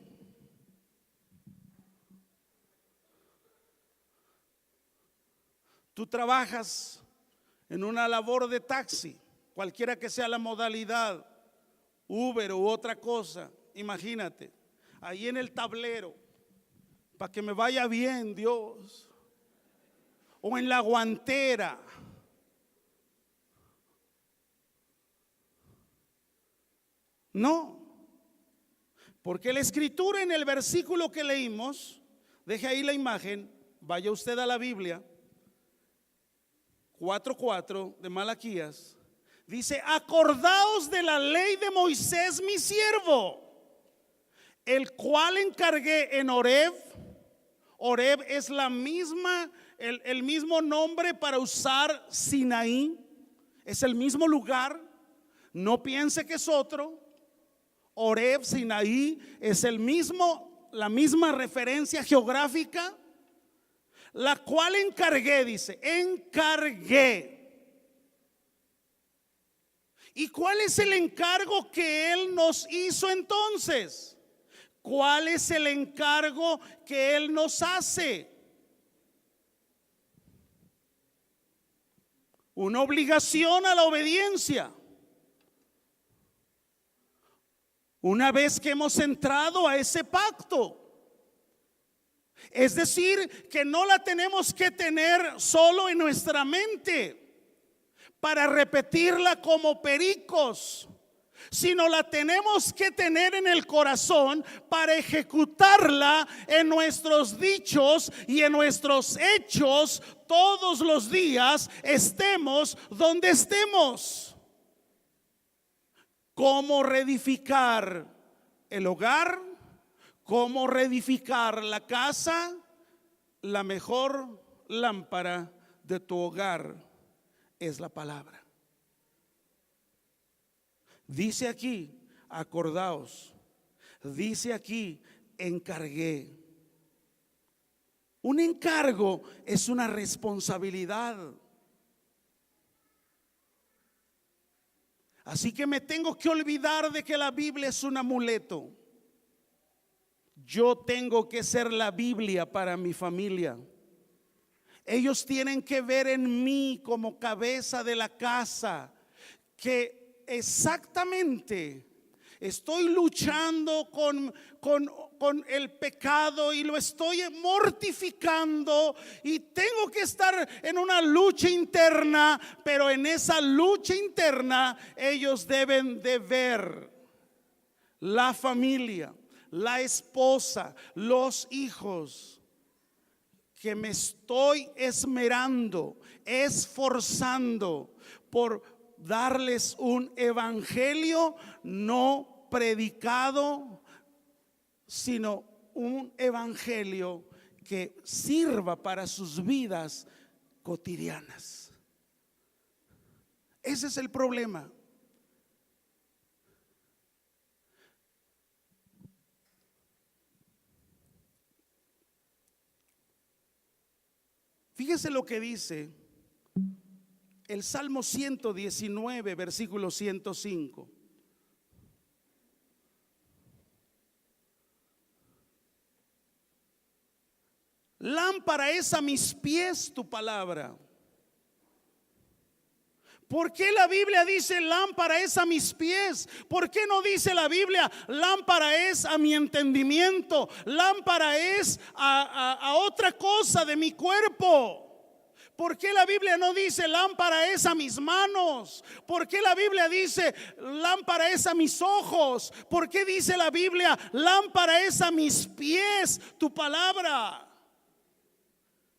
Tú trabajas en una labor de taxi, cualquiera que sea la modalidad, Uber u otra cosa, imagínate, ahí en el tablero, para que me vaya bien, Dios, o en la guantera. No, porque la escritura en el versículo que leímos, deje ahí la imagen, vaya usted a la Biblia, 4:4 de Malaquías, dice: acordaos de la ley de Moisés mi siervo, el cual encargué en Horeb. Horeb es la misma, el mismo nombre para usar Sinaí, es el mismo lugar, no piense que es otro. Horeb, Sinaí es el mismo, la misma referencia geográfica, la cual encargué, dice, encargué. ¿Y cuál es el encargo que Él nos hizo entonces? ¿Cuál es el encargo que Él nos hace? Una obligación a la obediencia. Una vez que hemos entrado a ese pacto. Es decir, que no la tenemos que tener solo en nuestra mente para repetirla como pericos, sino la tenemos que tener en el corazón para ejecutarla en nuestros dichos y en nuestros hechos todos los días, estemos donde estemos. ¿Cómo reedificar el hogar? ¿Cómo reedificar la casa? La mejor lámpara de tu hogar es la palabra. Dice aquí, acordaos. Dice aquí, encargué. Un encargo es una responsabilidad. Así que me tengo que olvidar de que la Biblia es un amuleto. Yo tengo que ser la Biblia para mi familia. Ellos tienen que ver en mí como cabeza de la casa que exactamente estoy luchando con el pecado y lo estoy mortificando y tengo que estar en una lucha interna, pero en esa lucha interna ellos deben de ver la familia, la esposa, los hijos, que me estoy esmerando, esforzando por darles un evangelio no predicado, sino un evangelio que sirva para sus vidas cotidianas. Ese es el problema. Fíjese lo que dice el Salmo 119, versículo 105. Lámpara es a mis pies tu palabra. ¿Por qué la Biblia dice lámpara es a mis pies? ¿Por qué no dice la Biblia lámpara es a mi entendimiento? Lámpara es a otra cosa de mi cuerpo. ¿Por qué la Biblia no dice lámpara es a mis manos? ¿Por qué la Biblia dice lámpara es a mis ojos? ¿Por qué dice la Biblia lámpara es a mis pies tu palabra?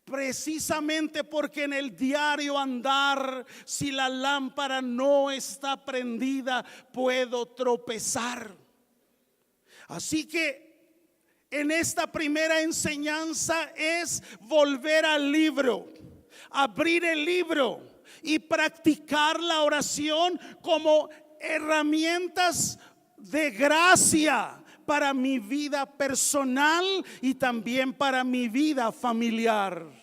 Precisamente porque en el diario andar, si la lámpara no está prendida, puedo tropezar. Así que en esta primera enseñanza es volver al libro, abrir el libro y practicar la oración como herramientas de gracia para mi vida personal y también para mi vida familiar.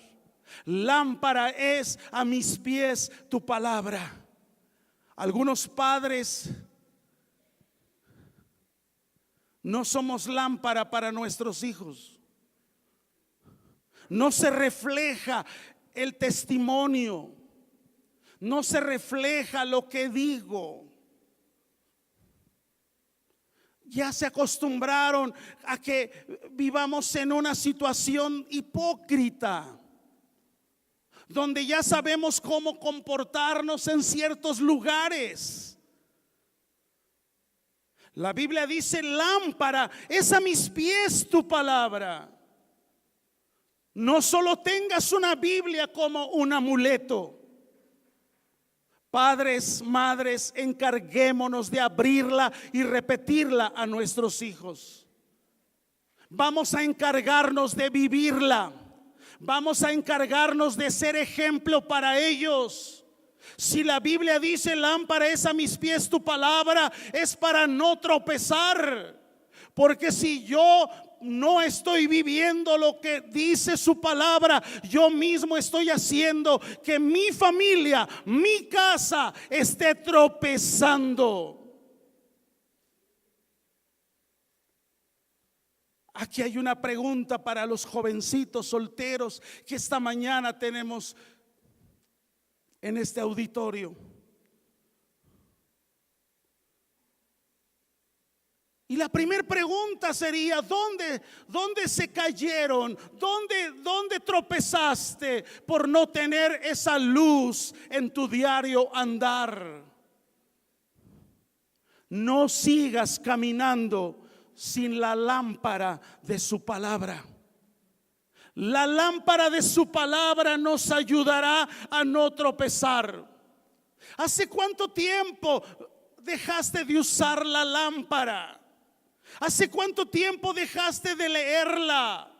Lámpara es a mis pies tu palabra. Algunos padres no somos lámpara para nuestros hijos. No se refleja el testimonio, no se refleja lo que digo. Ya se acostumbraron a que vivamos en una situación hipócrita, donde ya sabemos cómo comportarnos en ciertos lugares. La Biblia dice lámpara es a mis pies tu palabra. No solo tengas una Biblia como un amuleto. Padres, madres, encarguémonos de abrirla y repetirla a nuestros hijos. Vamos a encargarnos de vivirla. Vamos a encargarnos de ser ejemplo para ellos. Si la Biblia dice lámpara es a mis pies tu palabra, es para no tropezar. Porque si yo no estoy viviendo lo que dice su palabra, yo mismo estoy haciendo que mi familia, mi casa esté tropezando. Aquí hay una pregunta para los jovencitos solteros que esta mañana tenemos en este auditorio. Y la primera pregunta sería: ¿dónde se cayeron? ¿Dónde tropezaste por no tener esa luz en tu diario andar? No sigas caminando sin la lámpara de su palabra. La lámpara de su palabra nos ayudará a no tropezar. ¿Hace cuánto tiempo dejaste de usar la lámpara? ¿Hace cuánto tiempo dejaste de leerla?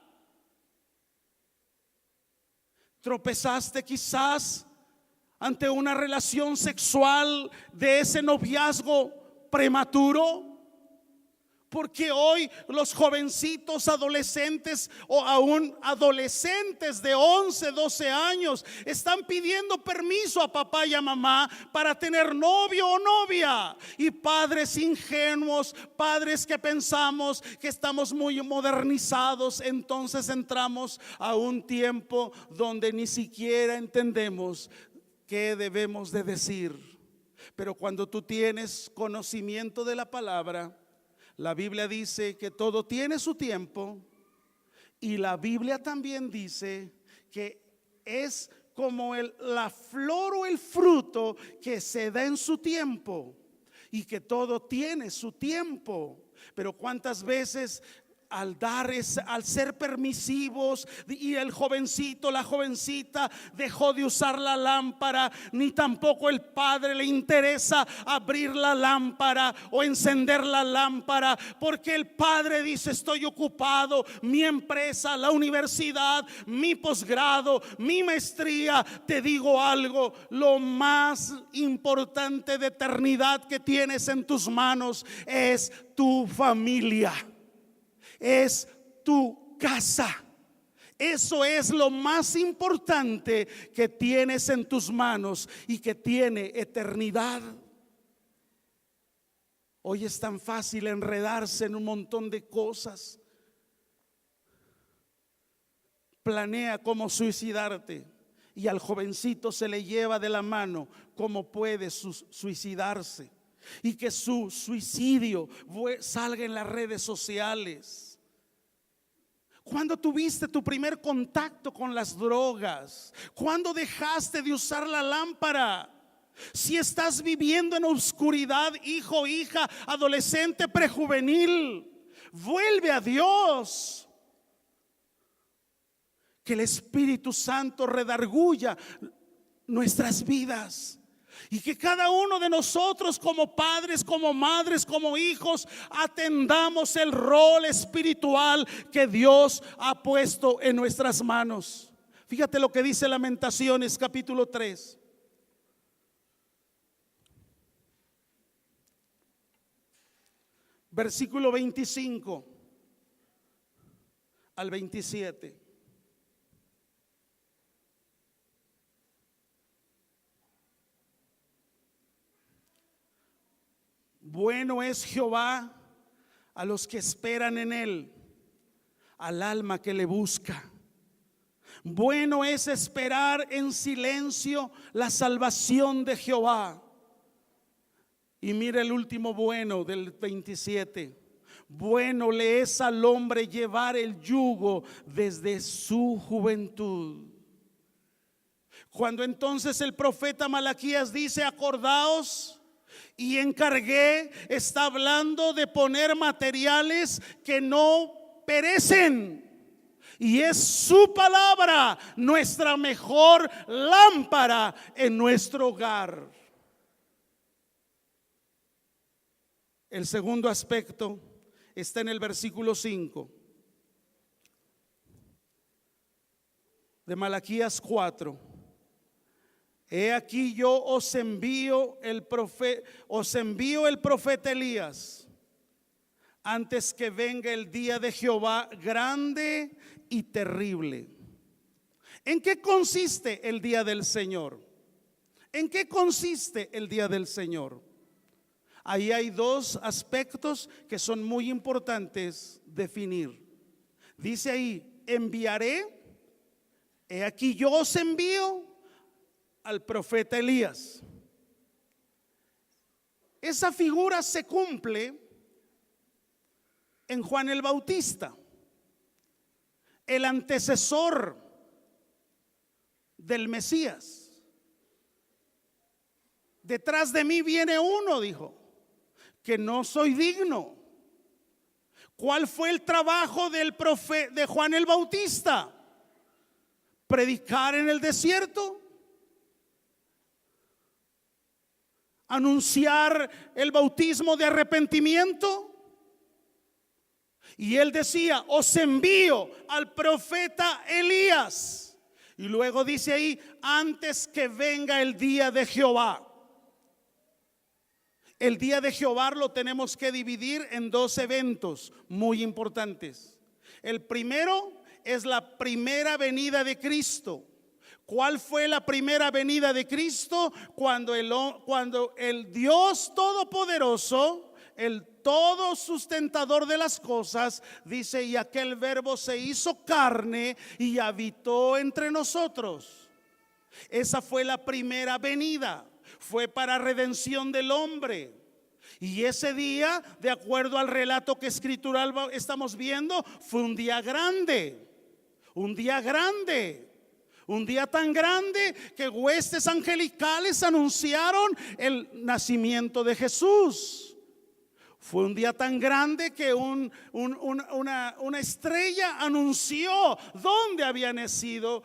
¿Tropezaste quizás ante una relación sexual de ese noviazgo prematuro? Porque hoy los jovencitos adolescentes o aún adolescentes de 11, 12 años están pidiendo permiso a papá y a mamá para tener novio o novia. Y padres ingenuos, padres que pensamos que estamos muy modernizados, entonces entramos a un tiempo donde ni siquiera entendemos qué debemos de decir. Pero cuando tú tienes conocimiento de la palabra, la Biblia dice que todo tiene su tiempo, y la Biblia también dice que es como la flor o el fruto que se da en su tiempo, y que todo tiene su tiempo. Pero cuántas veces al ser permisivos, y el jovencito, la jovencita dejó de usar la lámpara, ni tampoco el padre le interesa abrir la lámpara o encender la lámpara, porque el padre dice: estoy ocupado, mi empresa, la universidad, mi posgrado, mi maestría. Te digo algo: lo más importante de eternidad que tienes en tus manos es tu familia. Es tu casa, Eso es lo más importante que tienes en tus manos y que tiene eternidad. Hoy es tan fácil enredarse en un montón de cosas. Planea cómo suicidarte y al jovencito se le lleva de la mano cómo puede suicidarse y que su suicidio salga en las redes sociales. ¿Cuándo tuviste tu primer contacto con las drogas? ¿Cuándo dejaste de usar la lámpara? Si estás viviendo en oscuridad, hijo, hija, adolescente, prejuvenil, vuelve a Dios. Que el Espíritu Santo redarguya nuestras vidas. Y que cada uno de nosotros como padres, como madres, como hijos, atendamos el rol espiritual que Dios ha puesto en nuestras manos. Fíjate lo que dice Lamentaciones capítulo 3. Versículo 25 al 27. Bueno es Jehová a los que esperan en él, al alma que le busca. Bueno es esperar en silencio la salvación de Jehová. Y mira el último bueno del 27. Bueno le es al hombre llevar el yugo desde su juventud. Cuando entonces el profeta Malaquías dice: acordaos y encargué, está hablando de poner materiales que no perecen. Y es su palabra nuestra mejor lámpara en nuestro hogar. El segundo aspecto está en el versículo 5 de Malaquías 4. He aquí yo os envío el profeta Elías antes que venga el día de Jehová grande y terrible. ¿En qué consiste el día del Señor? ¿En qué consiste el día del Señor? Ahí hay dos aspectos que son muy importantes definir. Dice ahí: enviaré, he aquí yo os envío al profeta Elías. Esa figura se cumple en Juan el Bautista, el antecesor del Mesías. Detrás de mí viene uno, dijo, que no soy digno. ¿Cuál fue el trabajo del profeta de Juan el Bautista? Predicar en el desierto, anunciar el bautismo de arrepentimiento. Y él decía: os envío al profeta Elías. Y luego dice ahí: antes que venga el día de Jehová. El día de Jehová lo tenemos que dividir en dos eventos muy importantes. El primero es la primera venida de Cristo. ¿Cuál fue la primera venida de Cristo? Cuando el Dios Todopoderoso, el todo sustentador de las cosas, dice: y aquel verbo se hizo carne y habitó entre nosotros. Esa fue la primera venida. Fue para redención del hombre. Y ese día, de acuerdo al relato que escritural estamos viendo, fue un día grande. Un día grande. Un día tan grande que huestes angelicales anunciaron el nacimiento de Jesús. Fue un día tan grande que una estrella anunció dónde había nacido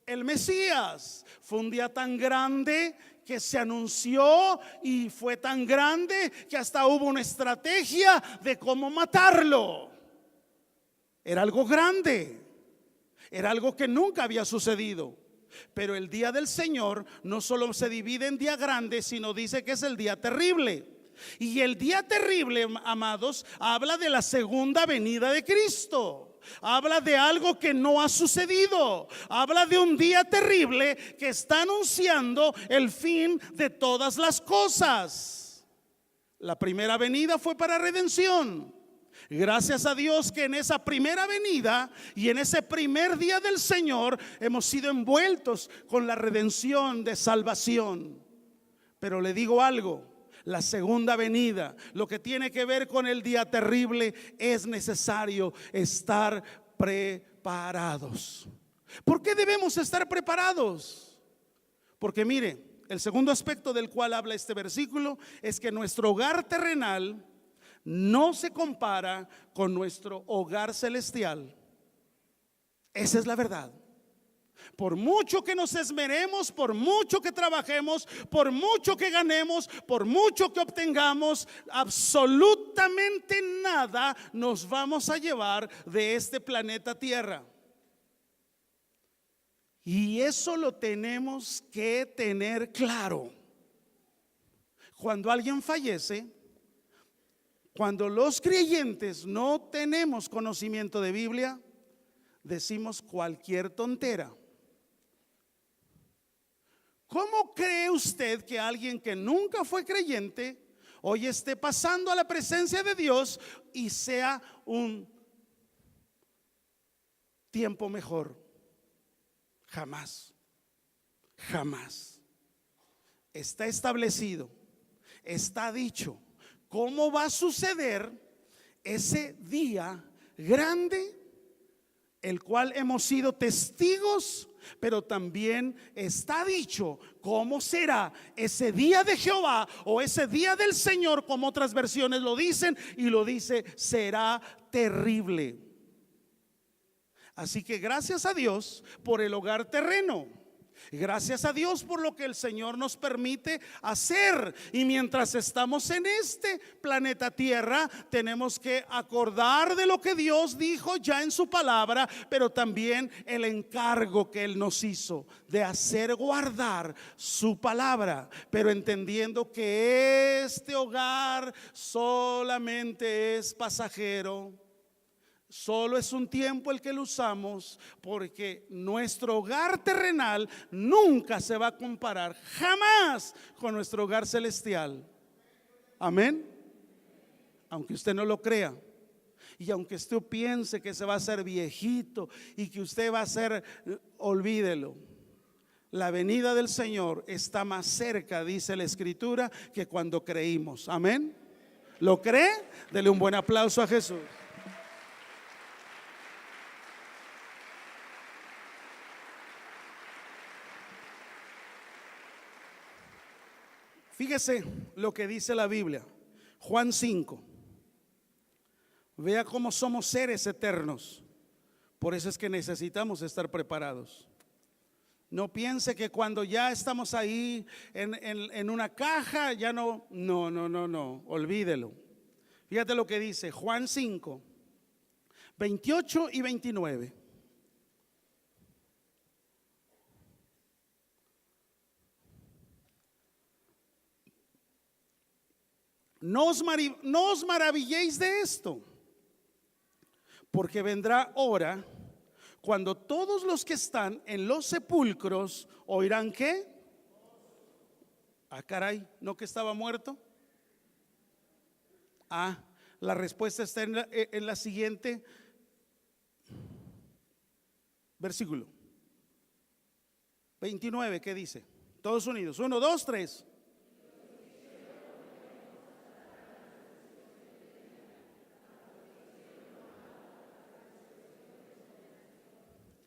el Mesías. Fue un día tan grande que se anunció, y fue tan grande que hasta hubo una estrategia de cómo matarlo. Era algo grande. Era algo que nunca había sucedido. Pero el día del Señor no solo se divide en día grande, sino dice que es el día terrible. Y el día terrible, amados, habla de la segunda venida de Cristo. Habla de algo que no ha sucedido. Habla de un día terrible que está anunciando el fin de todas las cosas. La primera venida fue para redención. Gracias a Dios que en esa primera venida y en ese primer día del Señor hemos sido envueltos con la redención de salvación. Pero le digo algo, la segunda venida, lo que tiene que ver con el día terrible, es necesario estar preparados. ¿Por qué debemos estar preparados? Porque mire, el segundo aspecto del cual habla este versículo es que nuestro hogar terrenal no se compara con nuestro hogar celestial. Esa es la verdad. Por mucho que nos esmeremos, por mucho que trabajemos, por mucho que ganemos, por mucho que obtengamos, absolutamente nada nos vamos a llevar de este planeta Tierra. Y eso lo tenemos que tener claro. Cuando alguien fallece, cuando los creyentes no tenemos conocimiento de Biblia, decimos cualquier tontera. ¿Cómo cree usted que alguien que nunca fue creyente hoy esté pasando a la presencia de Dios y sea un tiempo mejor? Jamás, jamás. Está establecido, está dicho cómo va a suceder ese día grande, el cual hemos sido testigos. Pero también está dicho cómo será ese día de Jehová o ese día del Señor, como otras versiones lo dicen, y lo dice, será terrible. Así que gracias a Dios por el hogar terreno. Gracias a Dios por lo que el Señor nos permite hacer. Y mientras estamos en este planeta Tierra, tenemos que acordar de lo que Dios dijo ya en su palabra, pero también el encargo que Él nos hizo de hacer guardar su palabra, pero entendiendo que este hogar solamente es pasajero. Solo es un tiempo el que lo usamos, porque nuestro hogar terrenal nunca se va a comparar jamás con nuestro hogar celestial. Amén. Aunque usted no lo crea, y aunque usted piense que se va a hacer viejito y que usted va a ser, olvídelo. La venida del Señor está más cerca, dice la Escritura, que cuando creímos. Amén. ¿Lo cree? Dele un buen aplauso a Jesús. Fíjese lo que dice la Biblia, Juan 5. Vea cómo somos seres eternos. Por eso es que necesitamos estar preparados. No piense que cuando ya estamos ahí en una caja, ya no, olvídelo. Fíjate lo que dice Juan 5, 28 y 29. No os maravilléis de esto, porque vendrá hora cuando todos los que están en los sepulcros oirán ¿qué? Ah, caray, ¿no que estaba muerto? Ah, la respuesta está en la siguiente versículo 29, ¿qué dice? Todos unidos, 1, 2, 3.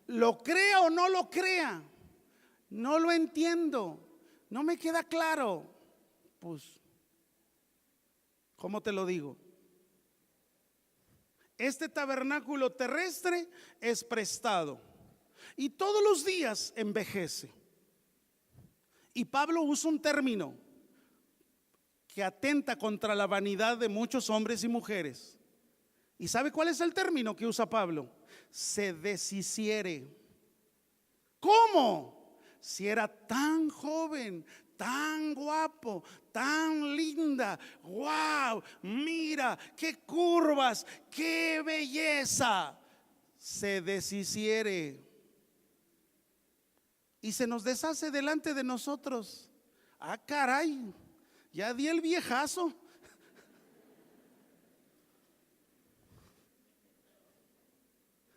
Lo crea o no lo crea, no lo entiendo, no me queda claro. Pues, ¿cómo te lo digo? Este tabernáculo terrestre es prestado y todos los días envejece. Y Pablo usa un término que atenta contra la vanidad de muchos hombres y mujeres. ¿Y sabe cuál es el término que usa Pablo? Se deshiciere. ¿Cómo? Si era tan joven, tan guapo, tan linda, wow, mira qué curvas, qué belleza. se deshiciere y se nos deshace delante de nosotros. Ah, caray, ya di el viejazo.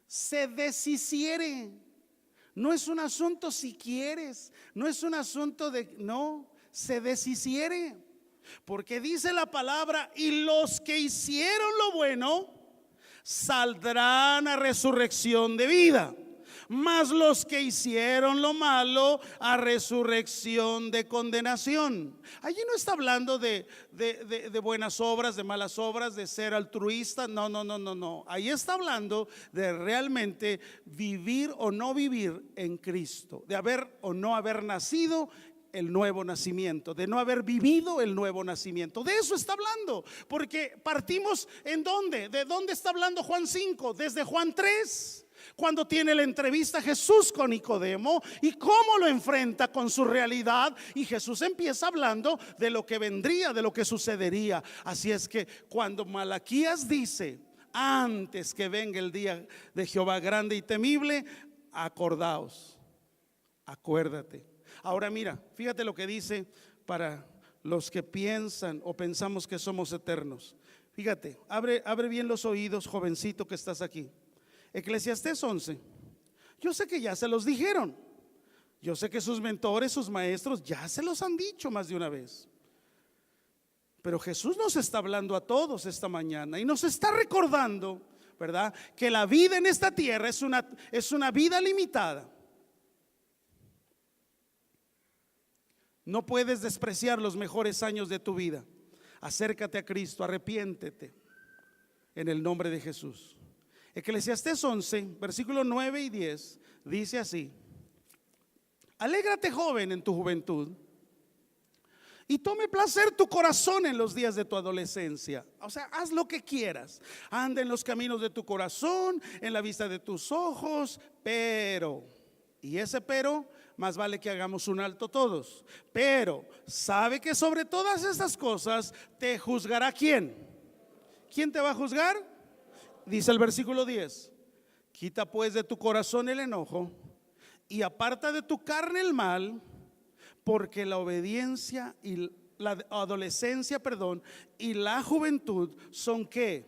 Se deshiciere. No es un asunto si quieres, no es un asunto de, no, se deshiciere. Porque dice la palabra, y los que hicieron lo bueno saldrán a resurrección de vida, mas los que hicieron lo malo a resurrección de condenación. Allí no está hablando de buenas obras, de malas obras, de ser altruista. No. Ahí está hablando de realmente vivir o no vivir en Cristo, de haber o no haber nacido el nuevo nacimiento, de no haber vivido el nuevo nacimiento. De eso está hablando, porque partimos ¿en dónde? ¿De dónde está hablando Juan 5? Desde Juan 3, cuando tiene la entrevista Jesús con Nicodemo y cómo lo enfrenta con su realidad, y Jesús empieza hablando de lo que vendría, de lo que sucedería. Así es que cuando Malaquías dice, antes que venga el día de Jehová grande y temible, acordaos, acuérdate. Ahora mira, fíjate lo que dice para los que piensan o pensamos que somos eternos. Fíjate, abre bien los oídos, jovencito que estás aquí. Eclesiastés 11. Yo sé que ya se los dijeron. Yo sé que sus mentores, sus maestros ya se los han dicho más de una vez. Pero Jesús nos está hablando a todos esta mañana y nos está recordando, ¿verdad?, que la vida en esta tierra es una vida limitada. No puedes despreciar los mejores años de tu vida. Acércate a Cristo, arrepiéntete en el nombre de Jesús. Eclesiastés 11, versículos 9 y 10 dice así: alégrate, joven, en tu juventud, y tome placer tu corazón en los días de tu adolescencia. O sea, haz lo que quieras, anda en los caminos de tu corazón, en la vista de tus ojos, pero, y ese pero, más vale que hagamos un alto todos. Pero sabe que sobre todas estas cosas te juzgará ¿quién? ¿Quién te va a juzgar? Dice el versículo 10: quita pues de tu corazón el enojo y aparta de tu carne el mal, porque la obediencia y la adolescencia, y la juventud son ¿qué?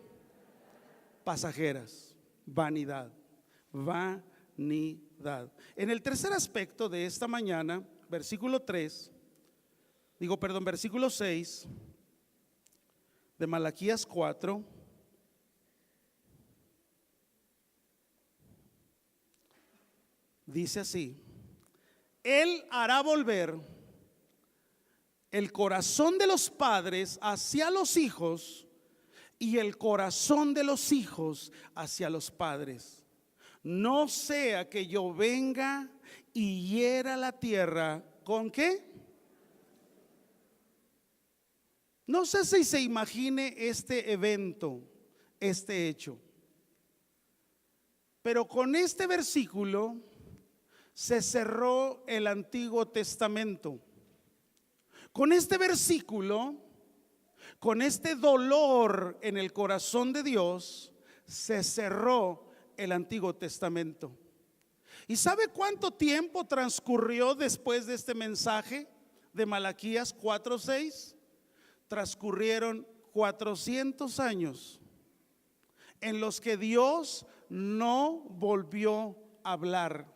Pasajeras, vanidad. En el tercer aspecto de esta mañana, versículo 6 de Malaquías 4, dice así: Él hará volver el corazón de los padres hacia los hijos y el corazón de los hijos hacia los padres. No sea que yo venga y hiera la tierra ¿con qué? No sé si se imagine este evento, este hecho, pero con este versículo se cerró el Antiguo Testamento. Con este versículo, con este dolor en el corazón de Dios, se cerró el Antiguo Testamento. ¿Y sabe cuánto tiempo transcurrió después de este mensaje de Malaquías 4:6? Transcurrieron 400 años en los que Dios no volvió a hablar,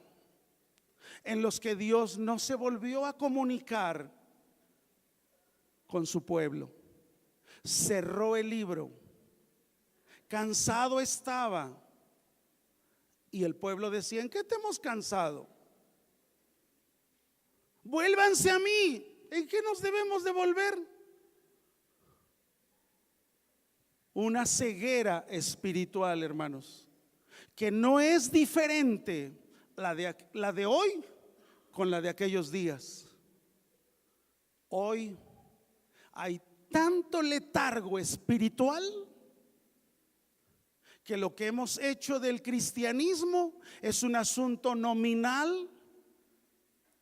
en los que Dios no se volvió a comunicar con su pueblo. Cerró el libro, cansado estaba. Y el pueblo decía: ¿en qué te hemos cansado? Vuélvanse a mí. ¿En qué nos debemos de volver? Una ceguera espiritual, hermanos, que no es diferente la de hoy con la de aquellos días. Hoy hay tanto letargo espiritual que lo que hemos hecho del cristianismo es un asunto nominal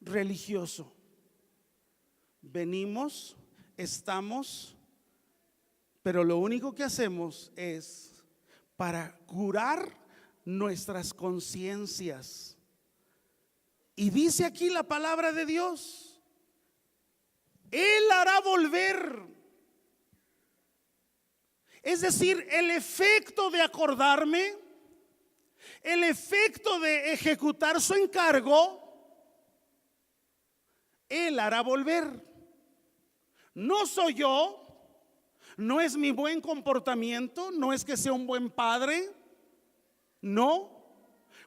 religioso. Venimos, estamos, pero lo único que hacemos es para curar nuestras conciencias. Y dice aquí la palabra de Dios: Él hará volver. Es decir, el efecto de acordarme, el efecto de ejecutar su encargo, Él hará volver. No soy yo, no es mi buen comportamiento, no es que sea un buen padre, no.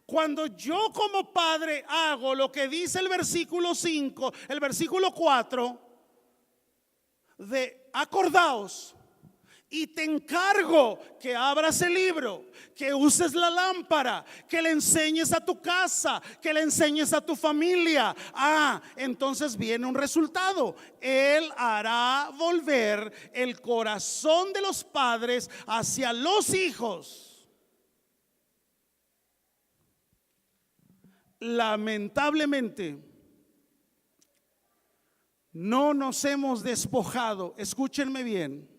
Cuando yo como padre hago lo que dice el versículo 5, el versículo 4, de acordaos, y te encargo que abras el libro, que uses la lámpara, que le enseñes a tu casa, que le enseñes a tu familia. Entonces viene un resultado. Él hará volver el corazón de los padres hacia los hijos. Lamentablemente, no nos hemos despojado, escúchenme bien,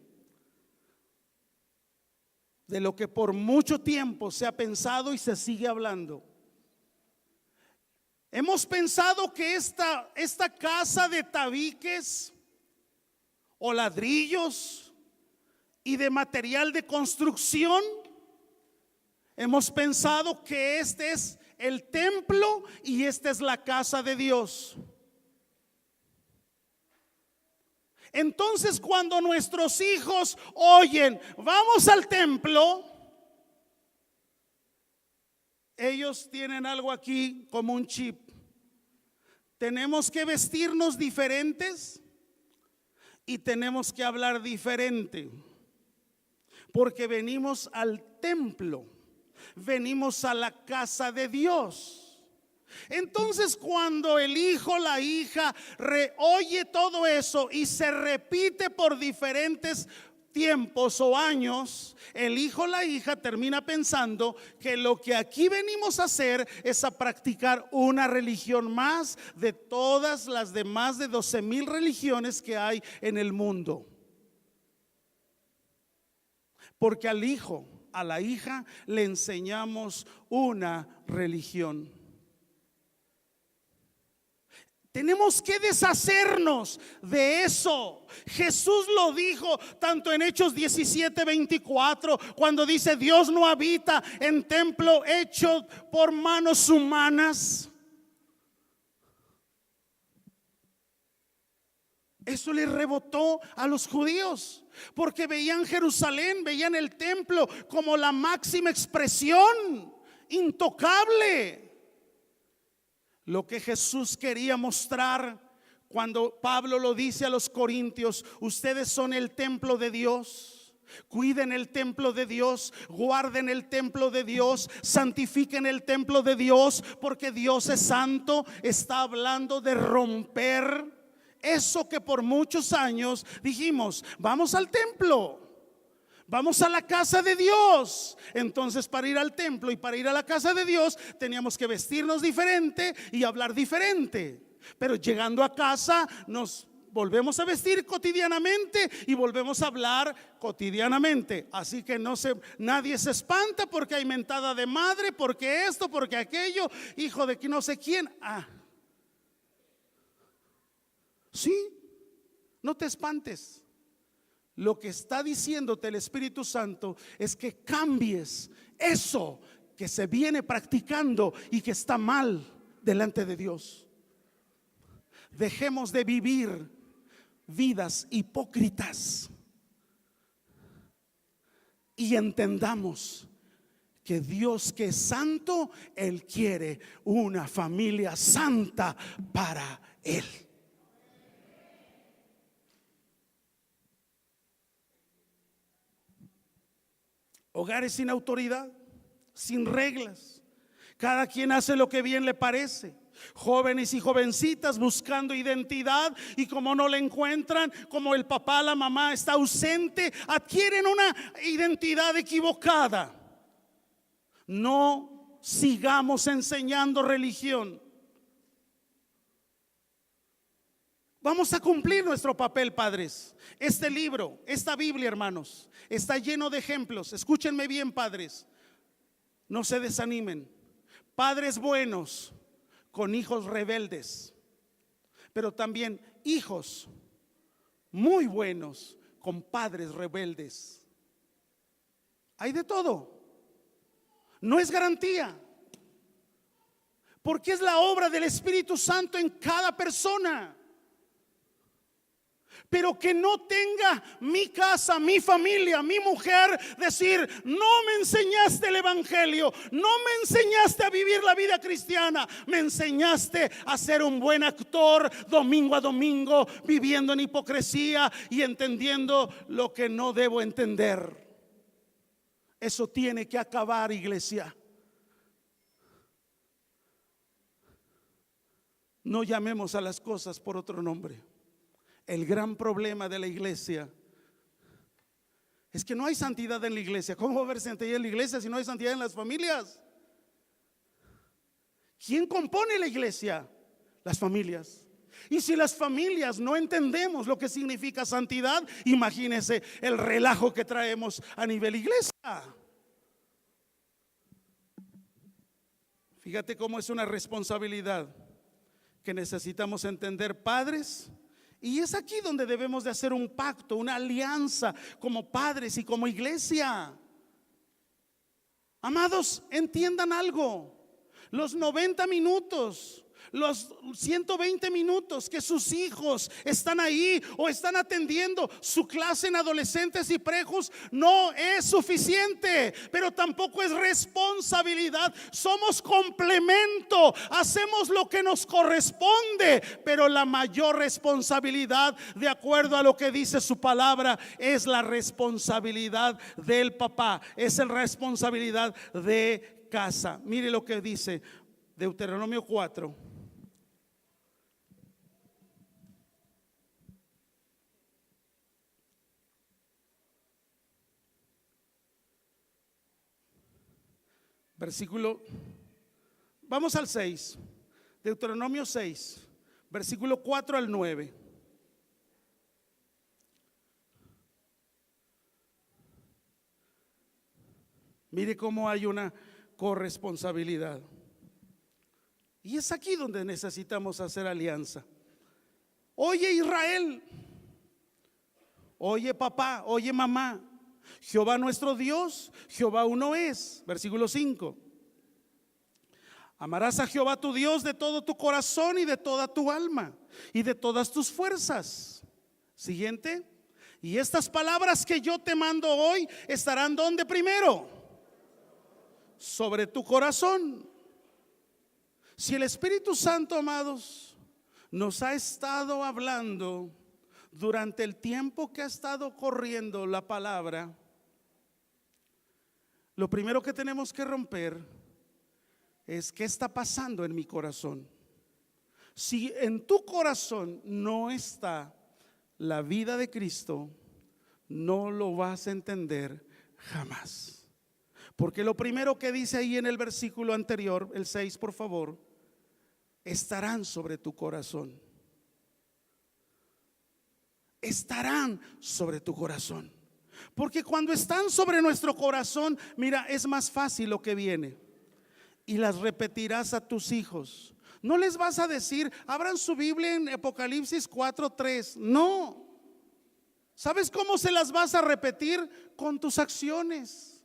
de lo que por mucho tiempo se ha pensado y se sigue hablando. Hemos pensado que esta casa de tabiques o ladrillos y de material de construcción, hemos pensado que este es el templo y esta es la casa de Dios. Entonces, cuando nuestros hijos oyen, vamos al templo, ellos tienen algo aquí como un chip. Tenemos que vestirnos diferentes y tenemos que hablar diferente, porque venimos al templo, venimos a la casa de Dios. Entonces, cuando el hijo, la hija oye todo eso y se repite por diferentes tiempos o años, el hijo, la hija termina pensando que lo que aquí venimos a hacer es a practicar una religión más de todas las demás de 12,000 religiones que hay en el mundo. Porque al hijo, a la hija le enseñamos una religión. Tenemos que deshacernos de eso. Jesús lo dijo tanto en Hechos 17:24, cuando dice: Dios no habita en templo hecho por manos humanas. Eso le rebotó a los judíos, porque veían Jerusalén, veían el templo como la máxima expresión, intocable. Lo que Jesús quería mostrar cuando Pablo lo dice a los corintios: ustedes son el templo de Dios, cuiden el templo de Dios, guarden el templo de Dios, santifiquen el templo de Dios, porque Dios es santo. Está hablando de romper eso que por muchos años dijimos: vamos al templo, vamos a la casa de Dios. Entonces, para ir al templo y para ir a la casa de Dios teníamos que vestirnos diferente y hablar diferente. Pero llegando a casa nos volvemos a vestir cotidianamente y volvemos a hablar cotidianamente. Así que nadie se espanta porque hay mentada de madre, porque esto, porque aquello, hijo de que no sé quién. Sí, no te espantes. Lo que está diciéndote el Espíritu Santo es que cambies eso que se viene practicando y que está mal delante de Dios. Dejemos de vivir vidas hipócritas y entendamos que Dios, que es santo, Él quiere una familia santa para Él. Hogares sin autoridad, sin reglas, cada quien hace lo que bien le parece. Jóvenes y jovencitas buscando identidad, y como no la encuentran, como el papá, la mamá está ausente, adquieren una identidad equivocada. No sigamos enseñando religión. Vamos a cumplir nuestro papel, padres. Este libro, esta Biblia, hermanos, está lleno de ejemplos. Escúchenme bien, padres. No se desanimen. Padres buenos con hijos rebeldes, pero también hijos muy buenos con padres rebeldes. Hay de todo. No es garantía, porque es la obra del Espíritu Santo en cada persona. Pero que no tenga mi casa, mi familia, mi mujer decir: no me enseñaste el evangelio, no me enseñaste a vivir la vida cristiana, me enseñaste a ser un buen actor domingo a domingo, viviendo en hipocresía y entendiendo lo que no debo entender. Eso tiene que acabar, iglesia. No llamemos a las cosas por otro nombre. El gran problema de la iglesia es que no hay santidad en la iglesia. ¿Cómo va a haber santidad en la iglesia si no hay santidad en las familias? ¿Quién compone la iglesia? Las familias. Y si las familias no entendemos lo que significa santidad, imagínense el relajo que traemos a nivel iglesia. Fíjate cómo es una responsabilidad que necesitamos entender, padres. Y es aquí donde debemos de hacer un pacto, una alianza como padres y como iglesia. Amados, entiendan algo. Los 90 minutos, los 120 minutos que sus hijos están ahí o están atendiendo su clase en adolescentes y prejos no es suficiente, pero tampoco es responsabilidad. Somos complemento, hacemos lo que nos corresponde, pero la mayor responsabilidad, de acuerdo a lo que dice su palabra, es la responsabilidad del papá, es la responsabilidad de casa. Mire lo que dice Deuteronomio 4. Versículo, vamos al 6, Deuteronomio 6, versículo 4 al 9. Mire cómo hay una corresponsabilidad. Y es aquí donde necesitamos hacer alianza. Oye Israel, oye papá, oye mamá, Jehová nuestro Dios, Jehová uno es. Versículo 5. Amarás a Jehová tu Dios de todo tu corazón y de toda tu alma y de todas tus fuerzas. Siguiente. Y estas palabras que yo te mando hoy estarán ¿dónde primero? Sobre tu corazón. Si el Espíritu Santo, amados, nos ha estado hablando durante el tiempo que ha estado corriendo la palabra, lo primero que tenemos que romper es qué está pasando en mi corazón. Si en tu corazón no está la vida de Cristo, no lo vas a entender jamás. Porque lo primero que dice ahí en el versículo anterior, el 6, por favor, estarán sobre tu corazón. Estarán sobre tu corazón. Porque cuando están sobre nuestro corazón, mira, es más fácil lo que viene. Y las repetirás a tus hijos. No les vas a decir, abran su Biblia en Apocalipsis 4:3. No. ¿Sabes cómo se las vas a repetir? Con tus acciones,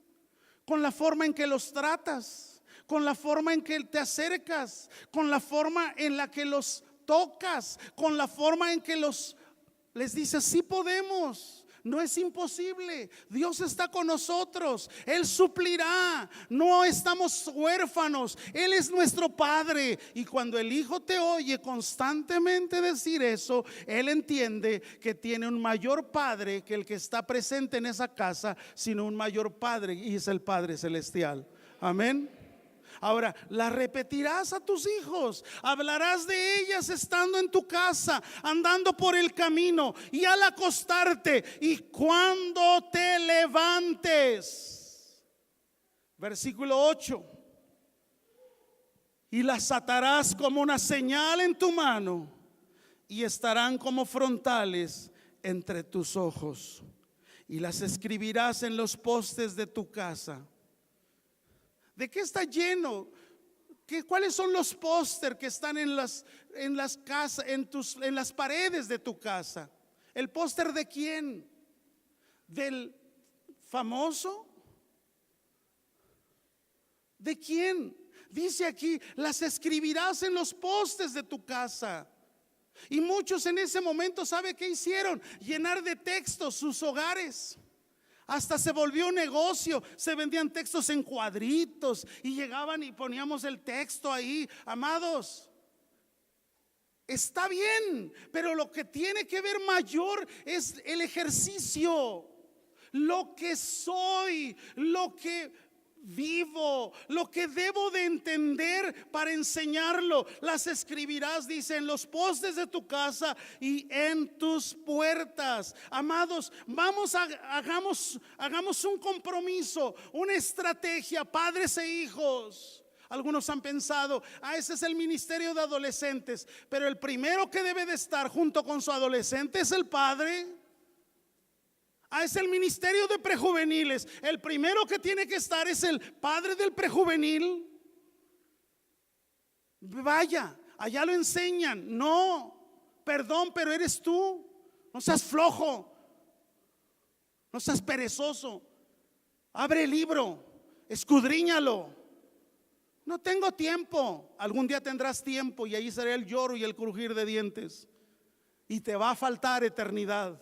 con la forma en que los tratas, con la forma en que te acercas, con la forma en la que los tocas, con la forma en que les dices: sí podemos. No es imposible, Dios está con nosotros, Él suplirá, no estamos huérfanos, Él es nuestro Padre. Y cuando el hijo te oye constantemente decir eso, él entiende que tiene un mayor Padre que el que está presente en esa casa, sino un mayor Padre, y es el Padre celestial. Amén. Ahora, la repetirás a tus hijos, hablarás de ellas estando en tu casa, andando por el camino y al acostarte y cuando te levantes. Versículo 8. Y las atarás como una señal en tu mano y estarán como frontales entre tus ojos, y las escribirás en los postes de tu casa. ¿De qué está lleno? ¿Cuáles son los póster que están en las casas, en las paredes de tu casa? ¿El póster de quién? ¿Del famoso? ¿De quién? Dice aquí, las escribirás en los postes de tu casa. Y muchos en ese momento, ¿sabe qué hicieron? Llenar de textos sus hogares. Hasta se volvió un negocio, se vendían textos en cuadritos y llegaban y poníamos el texto ahí. Amados, está bien, pero lo que tiene que ver mayor es el ejercicio. Lo que soy, lo que vivo, lo que debo de entender para enseñarlo. Las escribirás, dice, en los postes de tu casa y en tus puertas. Amados, hagamos un compromiso, una estrategia, padres e hijos. Algunos han pensado, ese es el ministerio de adolescentes, pero el primero que debe de estar junto con su adolescente es el padre. Es el ministerio de prejuveniles. El primero que tiene que estar es el padre del prejuvenil. Vaya, allá lo enseñan. No, perdón, pero eres tú. No seas flojo, no seas perezoso. Abre el libro, escudriñalo. No tengo tiempo. Algún día tendrás tiempo y ahí será el lloro y el crujir de dientes. Y te va a faltar eternidad.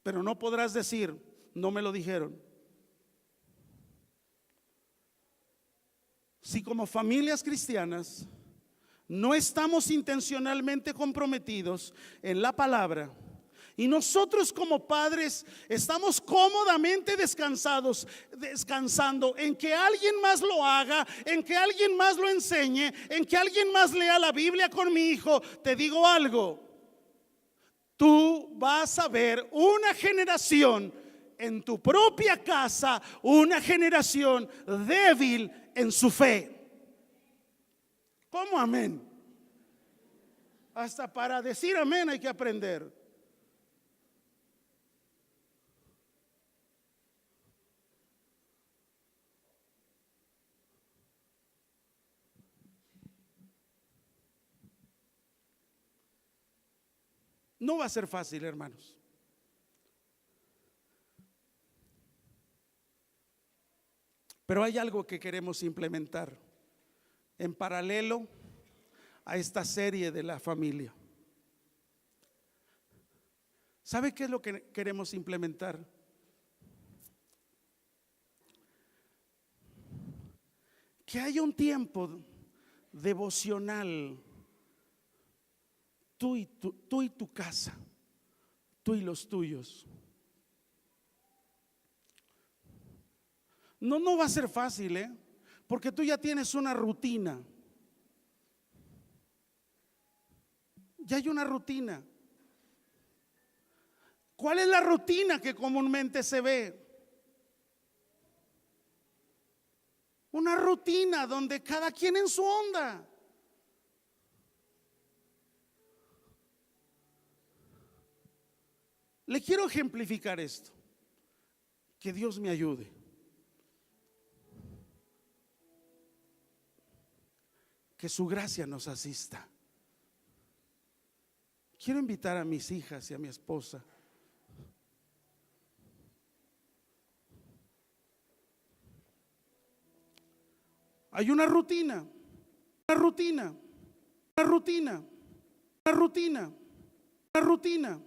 Pero no podrás decir, no me lo dijeron. Si como familias cristianas no estamos intencionalmente comprometidos en la palabra, y nosotros como padres estamos cómodamente descansando en que alguien más lo haga, en que alguien más lo enseñe, en que alguien más lea la Biblia con mi hijo, te digo algo. Tú vas a ver una generación en tu propia casa, una generación débil en su fe. ¿Cómo amén? Hasta para decir amén hay que aprender. No va a ser fácil, hermanos. Pero hay algo que queremos implementar en paralelo a esta serie de la familia. ¿Sabe qué es lo que queremos implementar? Que haya un tiempo devocional. Tú y tu casa, tú y los tuyos. No va a ser fácil, porque tú ya tienes una rutina. Ya hay una rutina. ¿Cuál es la rutina que comúnmente se ve? Una rutina donde cada quien en su onda. Le quiero ejemplificar esto. Que Dios me ayude. Que su gracia nos asista. Quiero invitar a mis hijas y a mi esposa. Hay una rutina, una rutina, una rutina, una rutina, una rutina.